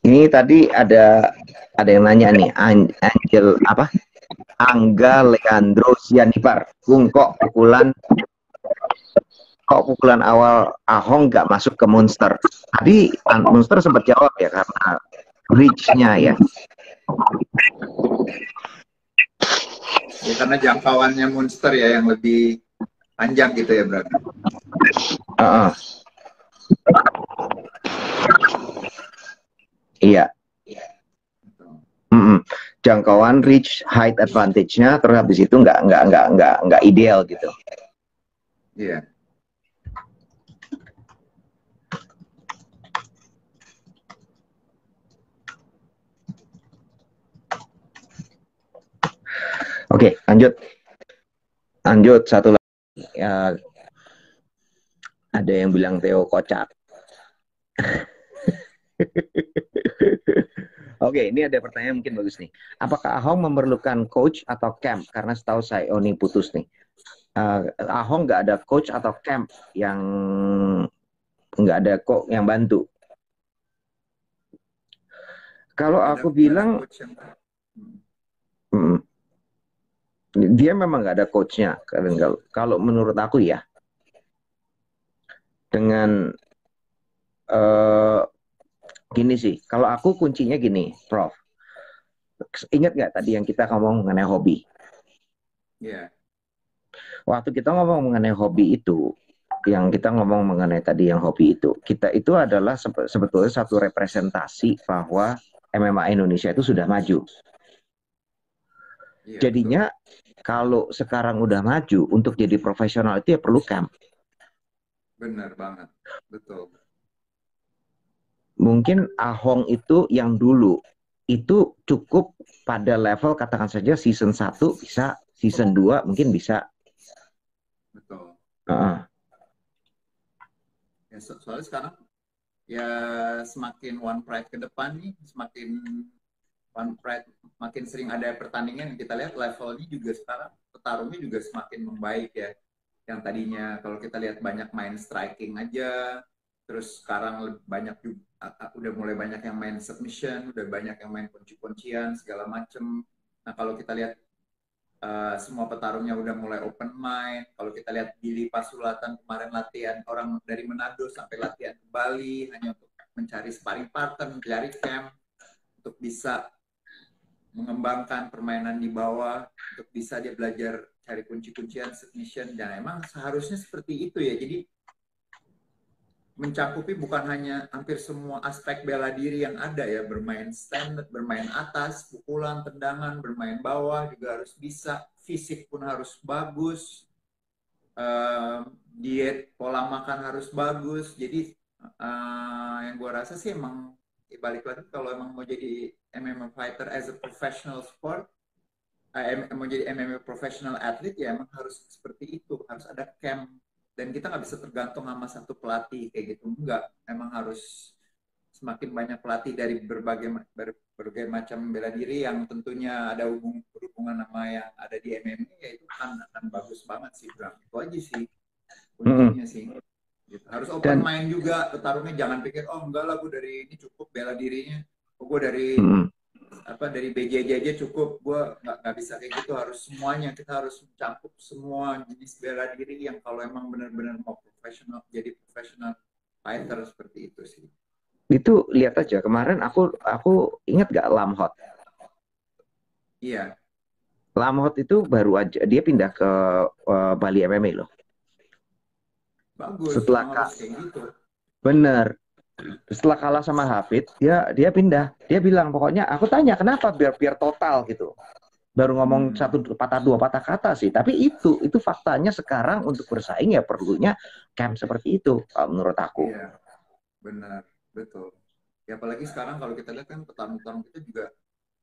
Ini tadi ada yang nanya nih, Angga Leandro Sianipar. Kok pukulan awal Ahong nggak masuk ke Monster? Tadi Monster sempat jawab ya karena reach-nya ya. Ya, karena jangkauannya Monster ya yang lebih panjang gitu ya berarti. Iya. jangkauan reach height advantage-nya, terus habis itu nggak ideal gitu. Iya. Oke, lanjut satu lagi. Ya, ada yang bilang Theo kocak. Oke, ini ada pertanyaan mungkin bagus nih. Apakah Ahong memerlukan coach atau camp? Karena setahu saya, oh ini putus nih. Ahong nggak ada coach atau camp yang nggak ada kok yang bantu. Kalau aku bilang, dia memang nggak ada coachnya. Kalau menurut aku ya, dengan gini sih, kalau aku kuncinya gini, Prof. Ingat nggak tadi yang kita ngomong mengenai hobi? Iya. Waktu kita ngomong mengenai hobi itu, yang kita ngomong mengenai tadi yang hobi itu, kita itu adalah sebetulnya satu representasi bahwa MMA Indonesia itu sudah maju. Iya, jadinya betul. Kalau sekarang udah maju, untuk jadi profesional itu ya perlu camp. Benar banget, betul. Mungkin Ahong itu yang dulu itu cukup pada level katakan saja season 1 bisa, season 2 mungkin bisa. Betul. Ya, soalnya sekarang ya semakin One Pride ke depan nih, semakin One Pride makin sering ada pertandingan, kita lihat levelnya juga sekarang petarungnya juga semakin membaik ya. Yang tadinya kalau kita lihat banyak main striking aja, terus sekarang banyak juga, udah mulai banyak yang main submission, udah banyak yang main kunci-kuncian segala macem. Nah kalau kita lihat semua petarungnya udah mulai open mind. Kalau kita lihat Billy Pasulatan kemarin latihan, orang dari Manado sampai latihan ke Bali hanya untuk mencari sparring partner, mencari camp untuk bisa mengembangkan permainan di bawah, untuk bisa dia belajar cari kunci-kuncian, submission, dan emang seharusnya seperti itu ya. Jadi mencakupi bukan hanya hampir semua aspek bela diri yang ada ya, bermain stand, bermain atas, pukulan, tendangan, bermain bawah juga harus bisa, fisik pun harus bagus, diet, pola makan harus bagus. Jadi yang gue rasa sih emang balik lagi, kalau emang mau jadi MMA fighter as a professional sport, mau jadi MMA professional athlete ya emang harus seperti itu, harus ada camp. Dan kita nggak bisa tergantung sama satu pelatih kayak gitu, enggak. Emang harus semakin banyak pelatih dari berbagai macam bela diri yang tentunya ada berhubungan sama yang ada di MMA, ya itu akan bagus banget sih, Bram. Itu aja sih kuncinya sih. Gitu. Harus open mind juga, petarungnya jangan pikir oh enggak lah gue dari ini cukup bela dirinya, gue dari dari BJJ aja cukup, gue nggak bisa kayak gitu. Harus semuanya, kita harus mencakup semua jenis bela diri yang kalau emang benar-benar mau profesional, jadi profesional fighter seperti itu sih. Itu lihat aja kemarin aku ingat gak Lamhot? Iya. Lamhot itu baru aja dia pindah ke Bali MMA loh. Bagus. Setelah kayak gitu. Bener. Setelah kalah sama Hafid, dia pindah. Dia bilang pokoknya aku tanya kenapa biar total gitu. Baru ngomong dua patah kata sih. Tapi itu faktanya sekarang untuk bersaing ya perlunya camp seperti itu menurut aku. Iya, benar, betul. Ya apalagi sekarang kalau kita lihat kan petarung-petarung kita juga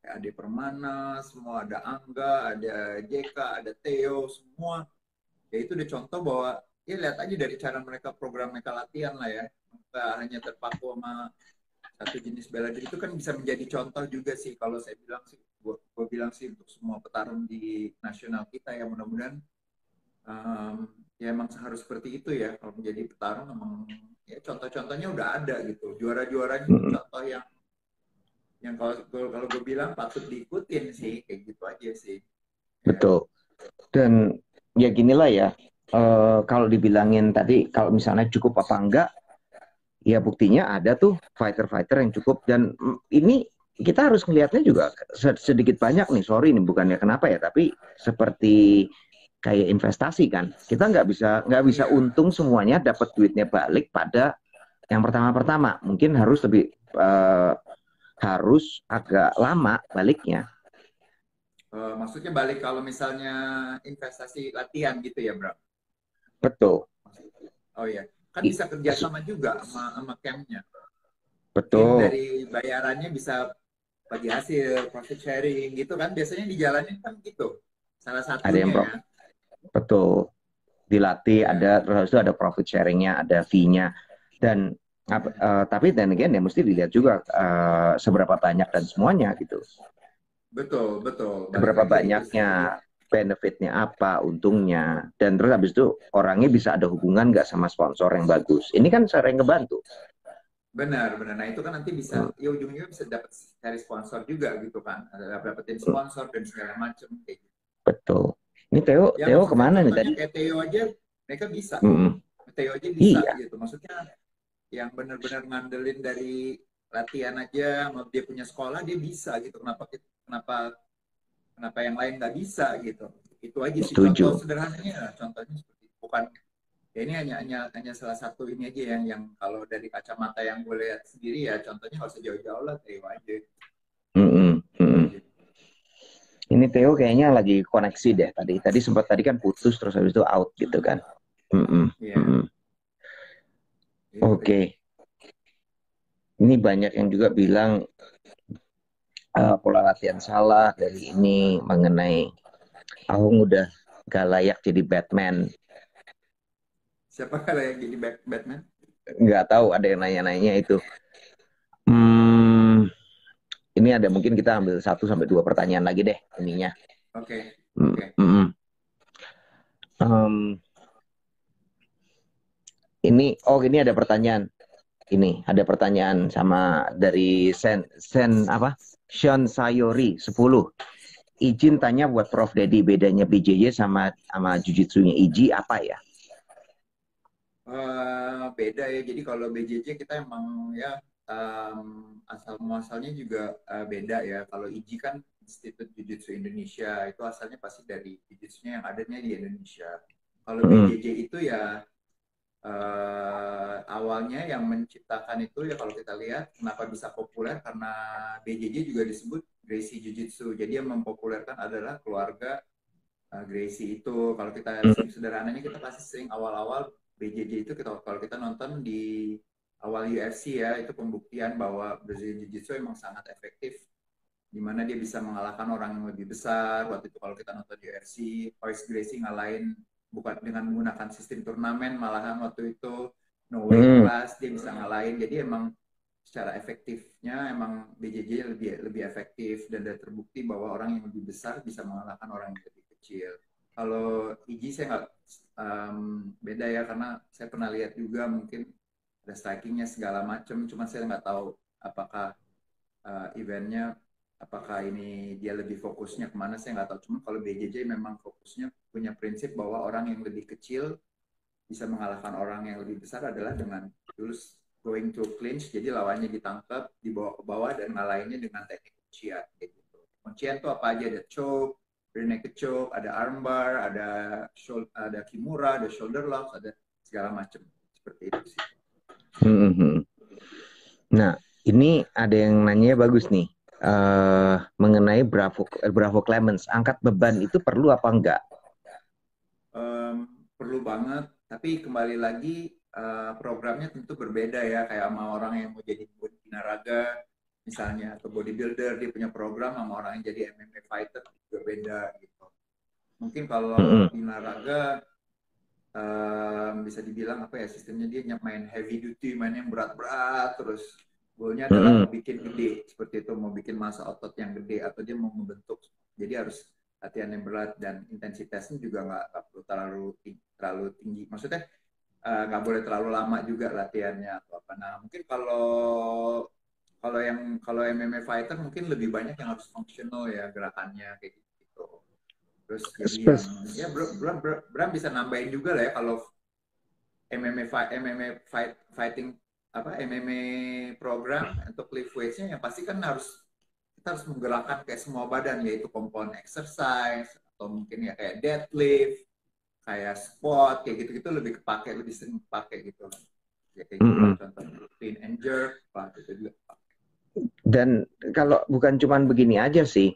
kayak Ade Permana, semua ada Angga, ada JK, ada Theo, semua. Ya itu udah contoh bahwa ya lihat aja dari cara mereka, program mereka latihan lah ya. Nggak hanya terpaku sama satu jenis bela diri, itu kan bisa menjadi contoh juga sih. Kalau saya bilang sih, gue bilang sih untuk semua petarung di nasional kita ya, mudah-mudahan ya emang harus seperti itu ya. Kalau menjadi petarung emang ya contoh-contohnya udah ada gitu. Juara-juaranya contoh yang kalau gue bilang patut diikutin sih, kayak gitu aja sih. Betul. Dan ya ginilah ya. Kalau dibilangin tadi kalau misalnya cukup apa enggak, ya buktinya ada tuh fighter-fighter yang cukup. Dan ini kita harus melihatnya juga sedikit banyak nih, sorry ini bukannya kenapa ya, tapi seperti kayak investasi kan, kita nggak bisa untung semuanya, dapat duitnya balik pada yang pertama-pertama. Mungkin harus lebih harus agak lama baliknya. Maksudnya balik kalau misalnya investasi latihan gitu ya, Bro? Betul. Oh iya, kan bisa kerjasama juga sama campnya. Mungkin Betul. dari bayarannya bisa bagi hasil, profit sharing gitu kan. Biasanya dijalanin kan gitu. Salah Ada yang satunya ya. betul. Dilatih, Iya. ada terus itu ada profit sharingnya, ada fee-nya, dan tapi dan again ya mesti dilihat juga seberapa banyak dan semuanya gitu. Betul, betul. Balik Seberapa lagi ya itu sih. banyaknya, benefitnya apa, untungnya, dan terus habis itu orangnya bisa ada hubungan nggak sama sponsor yang bagus. Ini kan sering ngebantu. Benar, benar. Nah itu kan nanti Hmm, bisa, ya ujungnya bisa dapat cari sponsor juga gitu kan. Dapetin sponsor dan segala macam kayak gitu. betul. Ini Theo, Ya Theo maksudnya kemana nih contohnya tadi? kayak Theo aja, mereka bisa gitu. Mm-mm. Theo aja bisa Iya, gitu. Maksudnya yang benar-benar ngandelin dari latihan aja, mau dia punya sekolah dia bisa gitu. Kenapa kenapa yang lain nggak bisa gitu? Itu aja sih contoh setuju. sederhananya. Contohnya seperti itu. Bukan ya ini hanya salah satu ini aja yang kalau dari kacamata yang gue lihat sendiri ya contohnya nggak usah jauh-jauh lah Theo aja. Mm-mm, Itu mm-mm. aja. Ini Theo kayaknya lagi koneksi deh tadi. Tadi sempat tadi kan putus terus habis itu out gitu kan. Mm-mm, Iya, mm-mm. itu deh. Oke, ini banyak yang juga bilang pola latihan salah dari ini mengenai Ahung udah gak layak jadi Batman. Siapa kalau yang jadi Batman? Nggak tahu ada yang nanya-nanya itu. Hmm, ini ada mungkin kita ambil 1 sampai 2 pertanyaan lagi deh ininya. Oke, Hmm, oke. hmm. Um, ini ada pertanyaan. Ini ada pertanyaan sama dari Sen apa? Sean Sayori 10. Izin tanya buat Prof Dedi bedanya BJJ sama Jujitsunya Iji apa ya? Beda ya. Jadi kalau BJJ kita emang ya asal muasalnya juga beda ya. Kalau IJI kan Institut Jiu-Jitsu Indonesia itu asalnya pasti dari jiu-jitsunya yang adanya di Indonesia. Kalau Hmm, BJJ itu ya awalnya yang menciptakan itu ya kalau kita lihat kenapa bisa populer karena BJJ juga disebut Gracie Jiu-Jitsu. Jadi yang mempopulerkan adalah keluarga Gracie itu. Kalau kita hmm, sederhananya kita pasti sering awal-awal BJJ itu kalau kita nonton di awal UFC ya itu pembuktian bahwa Brazilian Jiu-Jitsu emang sangat efektif di mana dia bisa mengalahkan orang yang lebih besar. Waktu itu kalau kita nonton UFC, Royce Gracie ngalahin bukan dengan menggunakan sistem turnamen, malahan waktu itu no weight hmm, class dia bisa ngalahin. Jadi emang secara efektifnya emang BJJ lebih lebih efektif dan sudah terbukti bahwa orang yang lebih besar bisa mengalahkan orang yang lebih kecil. Kalau IJI saya nggak beda ya karena saya pernah lihat juga mungkin ada strikingnya segala macam, cuma saya nggak tahu apakah eventnya apakah ini dia lebih fokusnya kemana saya nggak tahu. Cuma kalau BJJ memang fokusnya punya prinsip bahwa orang yang lebih kecil bisa mengalahkan orang yang lebih besar adalah dengan dulu going to clinch, jadi lawannya ditangkap, dibawa ke bawah dan ngalahinnya dengan teknik kuncian. Gitu. Kuncian itu apa aja? Ada choke, rear naked choke, ada armbar, ada kimura, ada shoulder locks, ada segala macam seperti itu sih. hmm, hmm. Nah, ini ada yang nanya bagus nih. Mengenai Bravo Clemens, angkat beban itu perlu apa enggak? Perlu banget, tapi kembali lagi programnya tentu berbeda ya, kayak sama orang yang mau jadi binaraga misalnya atau bodybuilder dia punya program sama orang yang jadi MMA fighter juga beda gitu. Mungkin kalau Hmm, binaraga bisa dibilang apa ya sistemnya dia main heavy duty, main yang berat-berat terus goalnya adalah hmm, mau bikin gede seperti itu, mau bikin massa otot yang gede atau dia mau membentuk, jadi harus latihan yang berat dan intensitasnya juga nggak perlu terlalu tinggi, maksudnya nggak boleh terlalu lama juga latihannya atau apa. Nah mungkin kalau kalau MMA fighter mungkin lebih banyak yang harus functional ya gerakannya kayak gitu. Terus jadi yang ya Bram bisa nambahin juga lah ya kalau fighting apa MMA program untuk lift weights-nya yang pasti kan kita harus menggerakkan kayak semua badan yaitu komponen exercise atau mungkin ya kayak deadlift, kayak squat kayak gitu-gitu lebih kepake, lebih sering kepake gitu. Ya kayak gitu lah hmm. contohnya clean and jerk, apa itu juga kepake. Dan kalau bukan cuman begini aja sih,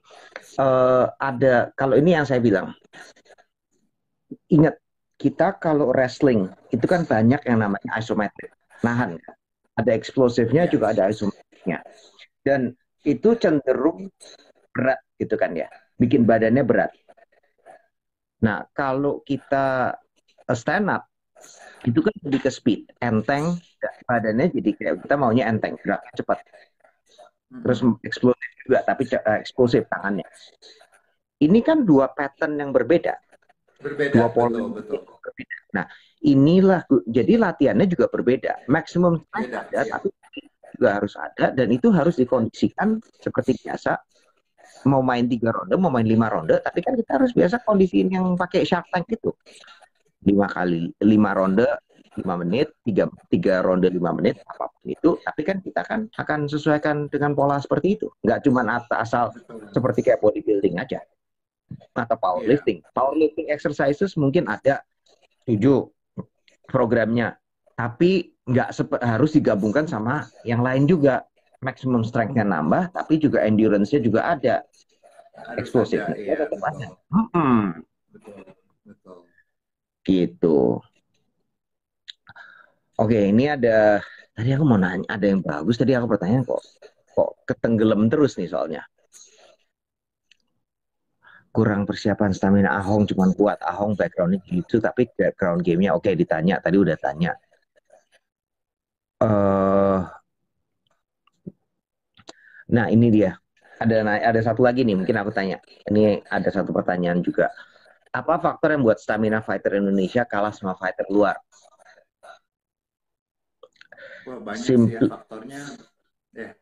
ada kalau ini yang saya bilang, ingat kita kalau wrestling itu kan banyak yang namanya isometric, nahan, ada eksplosifnya juga Yes. ada isometricnya, dan itu cenderung berat gitu kan ya, bikin badannya berat. Nah kalau kita stand up itu kan lebih ke speed, enteng, badannya jadi kayak kita maunya enteng, geraknya cepat, terus eksplosif juga, tapi eksplosif tangannya. Ini kan dua pattern yang berbeda, Berbeda, dua pola betul, yang betul. berbeda. Nah, inilah jadi latihannya juga berbeda. Maksimum strength Beda, ada, iya. tapi juga harus ada dan itu harus dikondisikan seperti biasa. Mau main 3 ronde, mau main 5 ronde, tapi kan kita harus biasa kondisiin yang pakai Shark Tank itu. 5 ronde 5 menit, tiga ronde 5 menit, apapun itu. Tapi kan kita kan akan sesuaikan dengan pola seperti itu. Nggak cuma asal Betul. seperti kayak bodybuilding aja atau Iya. powerlifting. Powerlifting exercises mungkin ada 7 programnya, tapi nggak harus digabungkan sama yang lain juga. Maximum strength-nya nambah, tapi juga endurance-nya juga ada, Harus ada, explosiveness iya, tetap ada. betul. Betul, betul. Gitu. Oke, ini ada tadi aku mau nanya, ada yang bagus tadi aku pertanyaan kok ketenggelam terus nih soalnya. Kurang persiapan stamina Ahong cuman kuat. Ahong backgroundnya gitu, tapi background gamenya oke ditanya. Tadi udah tanya. Nah ini dia. Ada satu lagi nih, mungkin aku tanya. Ini ada satu pertanyaan juga. Apa faktor yang buat stamina fighter Indonesia kalah sama fighter luar? Wah, banyak sih ya Simple. faktornya.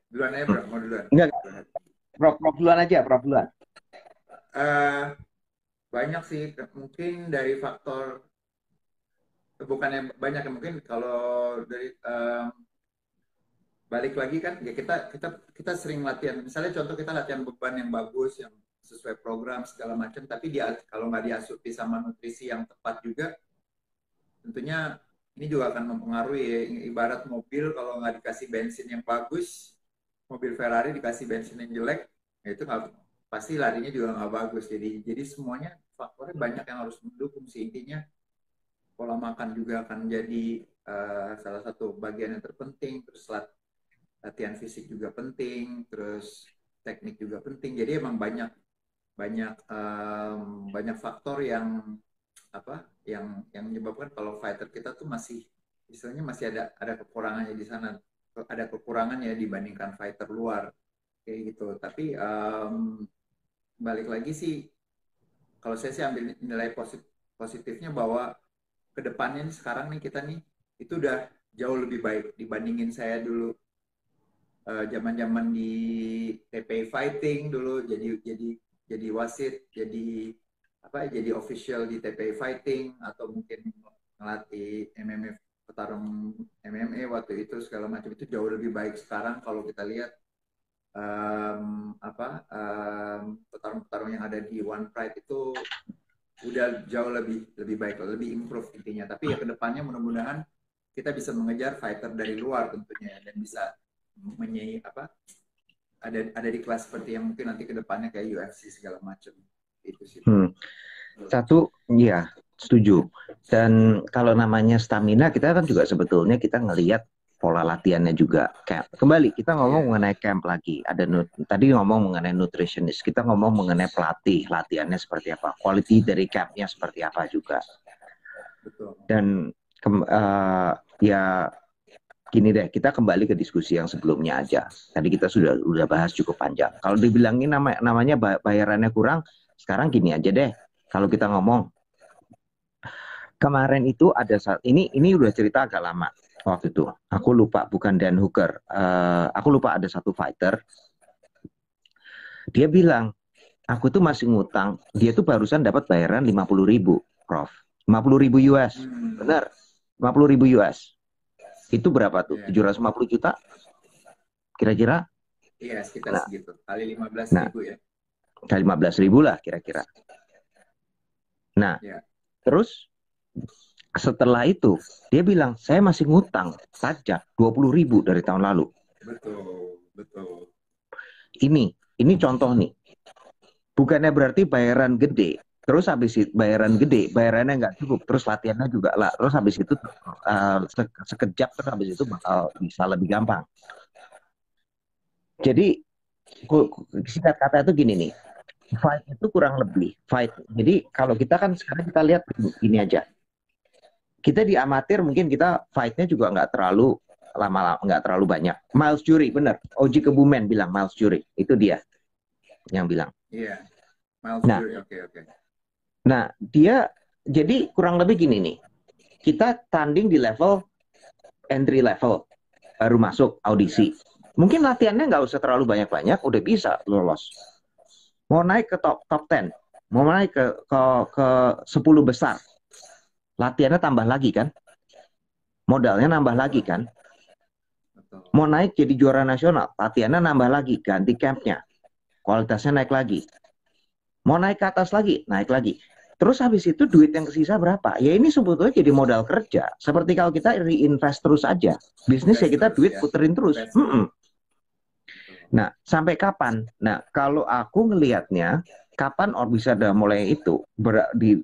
Duluan aja, Bro. Mau duluan. Enggak, Prof duluan aja, Prof duluan. Eh, banyak sih. Mungkin dari faktor, bukannya banyak ya, mungkin kalau dari balik lagi kan ya kita sering latihan, misalnya contoh kita latihan beban yang bagus, yang sesuai program segala macam, tapi dia kalau nggak diasupi sama nutrisi yang tepat juga, tentunya ini juga akan mempengaruhi ya. Ibarat mobil kalau nggak dikasih bensin yang bagus, mobil Ferrari dikasih bensin yang jelek, ya itu nggak, pasti larinya juga nggak bagus. Jadi semuanya faktornya banyak yang harus mendukung sih. Intinya pola makan juga akan jadi salah satu bagian yang terpenting, terus latihan fisik juga penting, terus teknik juga penting. Jadi emang banyak banyak banyak faktor yang apa yang menyebabkan kalau fighter kita tuh masih, istilahnya masih ada kekurangannya di sana, ada kekurangannya dibandingkan fighter luar kayak gitu. Tapi balik lagi sih, kalau saya sih ambil nilai positifnya bahwa kedepannya nih, sekarang nih kita nih itu udah jauh lebih baik dibandingin saya dulu zaman-zaman di TPI Fighting dulu, jadi wasit, jadi apa, jadi official di TPI Fighting, atau mungkin ngelatih MMA, petarung MMA waktu itu segala macam, itu jauh lebih baik sekarang kalau kita lihat petarung-petarung yang ada di One Pride itu udah jauh lebih lebih baik, lebih improve intinya. Tapi ya kedepannya mudah-mudahan kita bisa mengejar fighter dari luar tentunya, dan bisa menyei apa, ada di kelas seperti yang mungkin nanti kedepannya kayak UFC segala macam itu sih. Satu, ya setuju. Dan kalau namanya stamina, kita kan juga sebetulnya kita ngelihat pola latihannya juga. Camp. Kembali kita ngomong mengenai camp lagi. Tadi ngomong mengenai nutritionist, kita ngomong mengenai pelatih, latihannya seperti apa, quality dari campnya seperti apa juga. Betul. Dan ya gini deh, kita kembali ke diskusi yang sebelumnya aja. Tadi kita sudah bahas cukup panjang. Kalau dibilangin namanya bayarannya kurang, sekarang gini aja deh. Kalau kita ngomong kemarin itu ada ini udah cerita agak lama waktu itu. Aku lupa, bukan Dan Hooker. Aku lupa, ada satu fighter. Dia bilang, aku tuh masih ngutang. Dia tuh barusan dapat bayaran 50.000, Prof. 50.000 US. Benar. 50.000 US. Itu berapa tuh? 750 juta? Kira-kira? Iya, sekitar segitu. Kali 15.000 ya. Kali 15.000 lah kira-kira. Nah, terus setelah itu dia bilang, saya masih ngutang pajak 20.000 dari tahun lalu. Betul. Betul. Ini contoh nih. Bukannya berarti bayaran gede, terus habis itu bayaran gede, bayarannya nggak cukup, terus latihannya juga lah, terus habis itu sekejap terus habis itu bakal bisa lebih gampang. Jadi singkat kata itu gini nih, fight itu kurang lebih fight. Jadi kalau kita kan sekarang kita lihat ini aja, kita di amatir mungkin kita fightnya juga nggak terlalu lama, nggak terlalu banyak. Miles Jury bener, Oji Kebumen bilang Miles Jury, itu dia yang bilang. Iya, Miles Nah, Jury, oke. nah dia jadi kurang lebih gini nih, kita tanding di level entry level, baru masuk audisi. Mungkin latihannya nggak usah terlalu banyak-banyak, udah bisa lolos. Mau naik ke top 10, mau naik ke 10 besar, latihannya tambah lagi kan, modalnya nambah lagi kan. Betul. Mau naik jadi juara nasional, latihannya nambah lagi, ganti campnya, kualitasnya naik lagi. Mau naik ke atas lagi, naik lagi. Terus habis itu duit yang kesisa berapa? Ya ini sebetulnya jadi modal kerja. Seperti kalau kita reinvest terus aja. Bisnis ya kita duit puterin terus. Nah, sampai kapan? Nah, kalau aku ngelihatnya, kapan bisa udah mulai itu,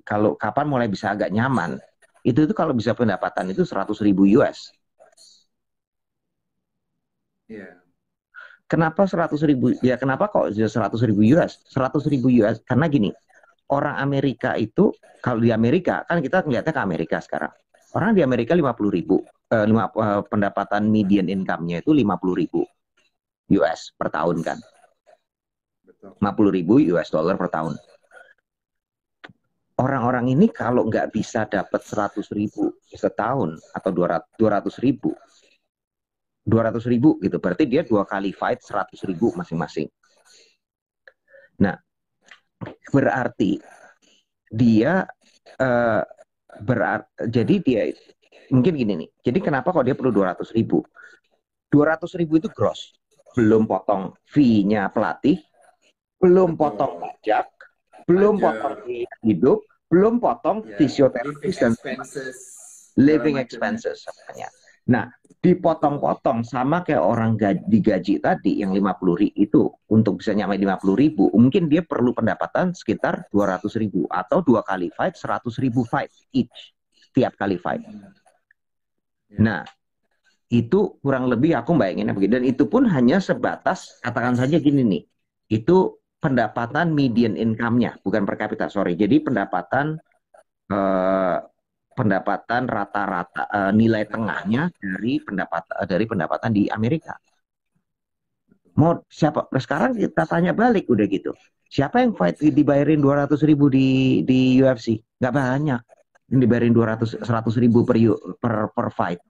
kalau kapan mulai bisa agak nyaman, itu kalau bisa pendapatan itu 100.000 US. Iya. Kenapa 100.000? Ya kenapa kok 100.000 US? 100.000 US karena gini, orang Amerika itu kalau di Amerika kan kita ngeliatnya ke Amerika sekarang. Orang di Amerika 50.000, pendapatan median income-nya itu 50.000 US per tahun kan. 50.000 US dollar per tahun. Orang-orang ini kalau nggak bisa dapat 100.000 setahun atau 200.000 gitu, berarti dia 2 kali fight 100.000 masing-masing. Nah, berarti dia jadi dia mungkin gini nih. Jadi kenapa kok dia perlu 200.000? 200.000 itu gross, belum potong fee-nya pelatih, belum potong pajak, belum potong hidup, belum potong fisioterapis dan living expenses semuanya. Nah, dipotong-potong sama kayak orang digaji tadi yang 50.000 itu untuk bisa nyampe 50.000, mungkin dia perlu pendapatan sekitar 200.000 atau 2 kali fight 100.000 fight each tiap kali fight. Nah, itu kurang lebih aku bayanginnya begitu, dan itu pun hanya sebatas katakan saja gini nih, itu pendapatan median income-nya bukan per kapita, sorry. Jadi pendapatan rata-rata nilai tengahnya dari pendapatan di Amerika. Mau siapa? Sekarang kita tanya balik udah gitu. Siapa yang fight dibayarin 200.000 di UFC? Gak banyak. Yang dibayarin 100.000 per fight.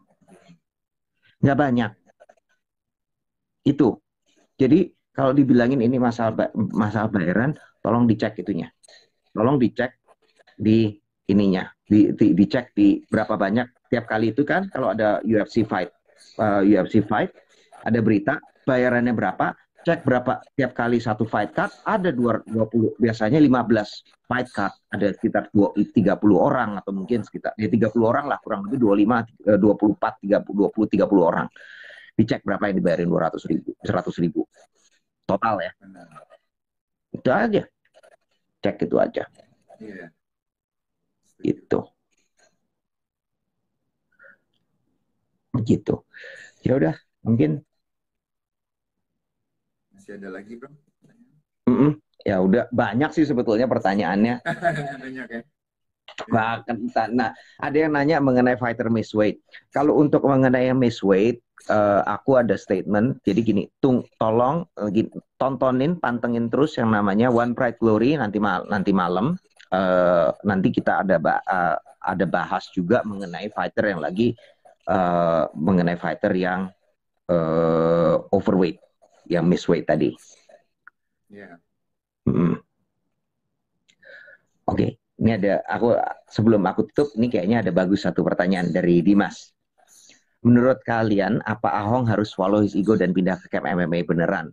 Gak banyak. Itu. Jadi kalau dibilangin ini masalah bayaran, tolong dicek itunya. Tolong dicek di ininya, dicek di berapa banyak tiap kali itu kan kalau ada UFC fight, ada berita bayarannya berapa, cek berapa tiap kali satu fight card, ada 20, biasanya 15 fight card, ada sekitar 30 orang atau mungkin sekitar 30 orang lah, kurang lebih 25, 24, 30 orang. Dicek berapa yang dibayarin 200.000, 100.000 total ya. Itu aja. Cek itu aja. Iya. Itu. Begitu. Ya udah, mungkin masih ada lagi, Bro? Ya udah, banyak sih sebetulnya pertanyaannya. Banyak ya. Nah, ada yang nanya mengenai fighter miss weight. Kalau untuk mengenai miss weight, aku ada statement. Jadi gini, tolong tontonin, pantengin terus yang namanya One Pride Glory nanti malam. Nanti kita ada bahas juga mengenai fighter yang lagi mengenai fighter yang overweight, yang miss weight tadi. Yeah. Oke. Ini ada, sebelum aku tutup, ini kayaknya ada bagus satu pertanyaan dari Dimas. Menurut kalian, apa Ahong harus swallow his ego dan pindah ke camp MMA beneran?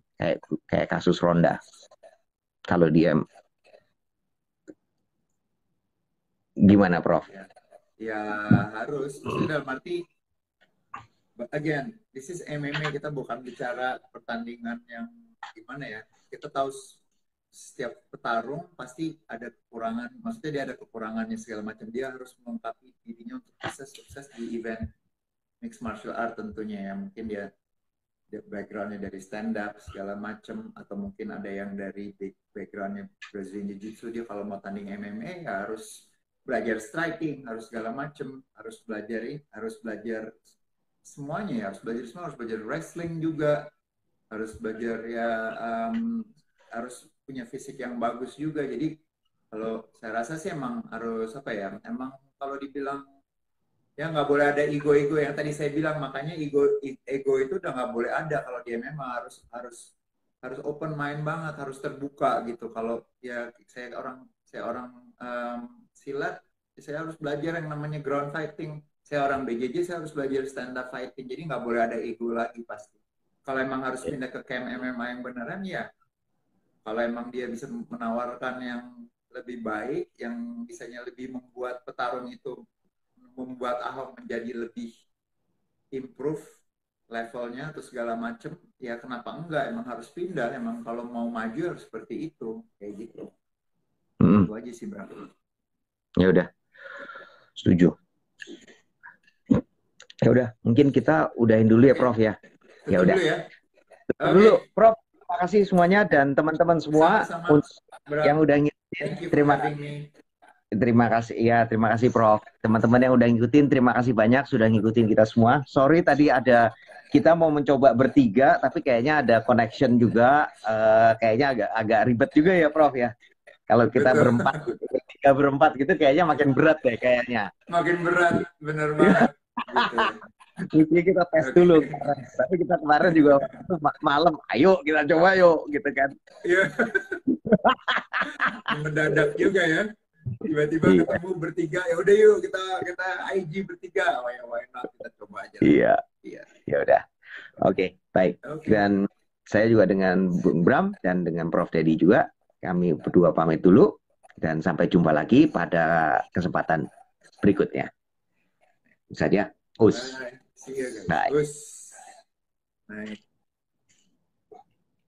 Kayak kasus Ronda. Kalau dia, gimana Prof? Ya harus, maksudnya dalam arti, again, this is MMA, kita bukan bicara pertandingan yang gimana ya. Kita tahu setiap petarung pasti ada kekurangan, maksudnya dia ada kekurangannya segala macam. Dia harus melengkapi dirinya untuk bisa sukses di event mixed martial art tentunya ya. Mungkin dia backgroundnya dari stand up segala macam, atau mungkin ada yang dari backgroundnya Brazilian Jiu-Jitsu. Dia kalau mau tanding MMA ya harus belajar striking, harus segala macam, harus belajar semuanya ya, harus belajar semua, harus belajar wrestling juga, harus belajar ya, harus punya fisik yang bagus juga. Jadi kalau saya rasa sih emang harus apa ya, emang kalau dibilang ya nggak boleh ada ego-ego yang tadi saya bilang, makanya ego itu udah nggak boleh ada. Kalau dia memang harus open mind banget, harus terbuka gitu. Kalau ya saya orang silat, saya harus belajar yang namanya ground fighting. Saya orang BJJ, saya harus belajar stand up fighting. Jadi nggak boleh ada ego lagi pasti. Kalau emang harus pindah ke camp MMA yang beneran ya, kalau emang dia bisa menawarkan yang lebih baik, yang bisanya lebih membuat petarung itu, membuat Ahok menjadi lebih improve levelnya atau segala macem, ya kenapa enggak? Emang harus pindah. Emang kalau mau maju harus seperti itu, kayak gitu. Itu aja sih, Bro. Ya udah, setuju. Ya udah, mungkin kita udahin dulu ya, Prof ya. Ya udah. Ya. Dulu, Prof. Terima kasih semuanya dan teman-teman semua yang udah ngikutin. Terima kasih ya, terima kasih Prof. Teman-teman yang udah ngikutin, terima kasih banyak sudah ngikutin kita semua. Sorry tadi kita mau mencoba bertiga, tapi kayaknya ada connection juga, kayaknya agak ribet juga ya Prof ya. Kalau kita berempat gitu kayaknya makin berat deh kayaknya. Makin berat, bener banget. Gitu. Jadi kita tes dulu. Tapi kita kemarin juga malam, ayo kita coba yuk, gitu kan. Iya. Mendadak juga ya. Tiba-tiba ketemu bertiga, ya udah yuk kita IG bertiga. Why not, kita coba aja. Iya. Ya udah. Oke, baik. Dan saya juga dengan Bung Bram dan dengan Prof Dedi juga, kami berdua pamit dulu dan sampai jumpa lagi pada kesempatan berikutnya. Saja. Us. Bye. See you guys. Bye. Us. Bye.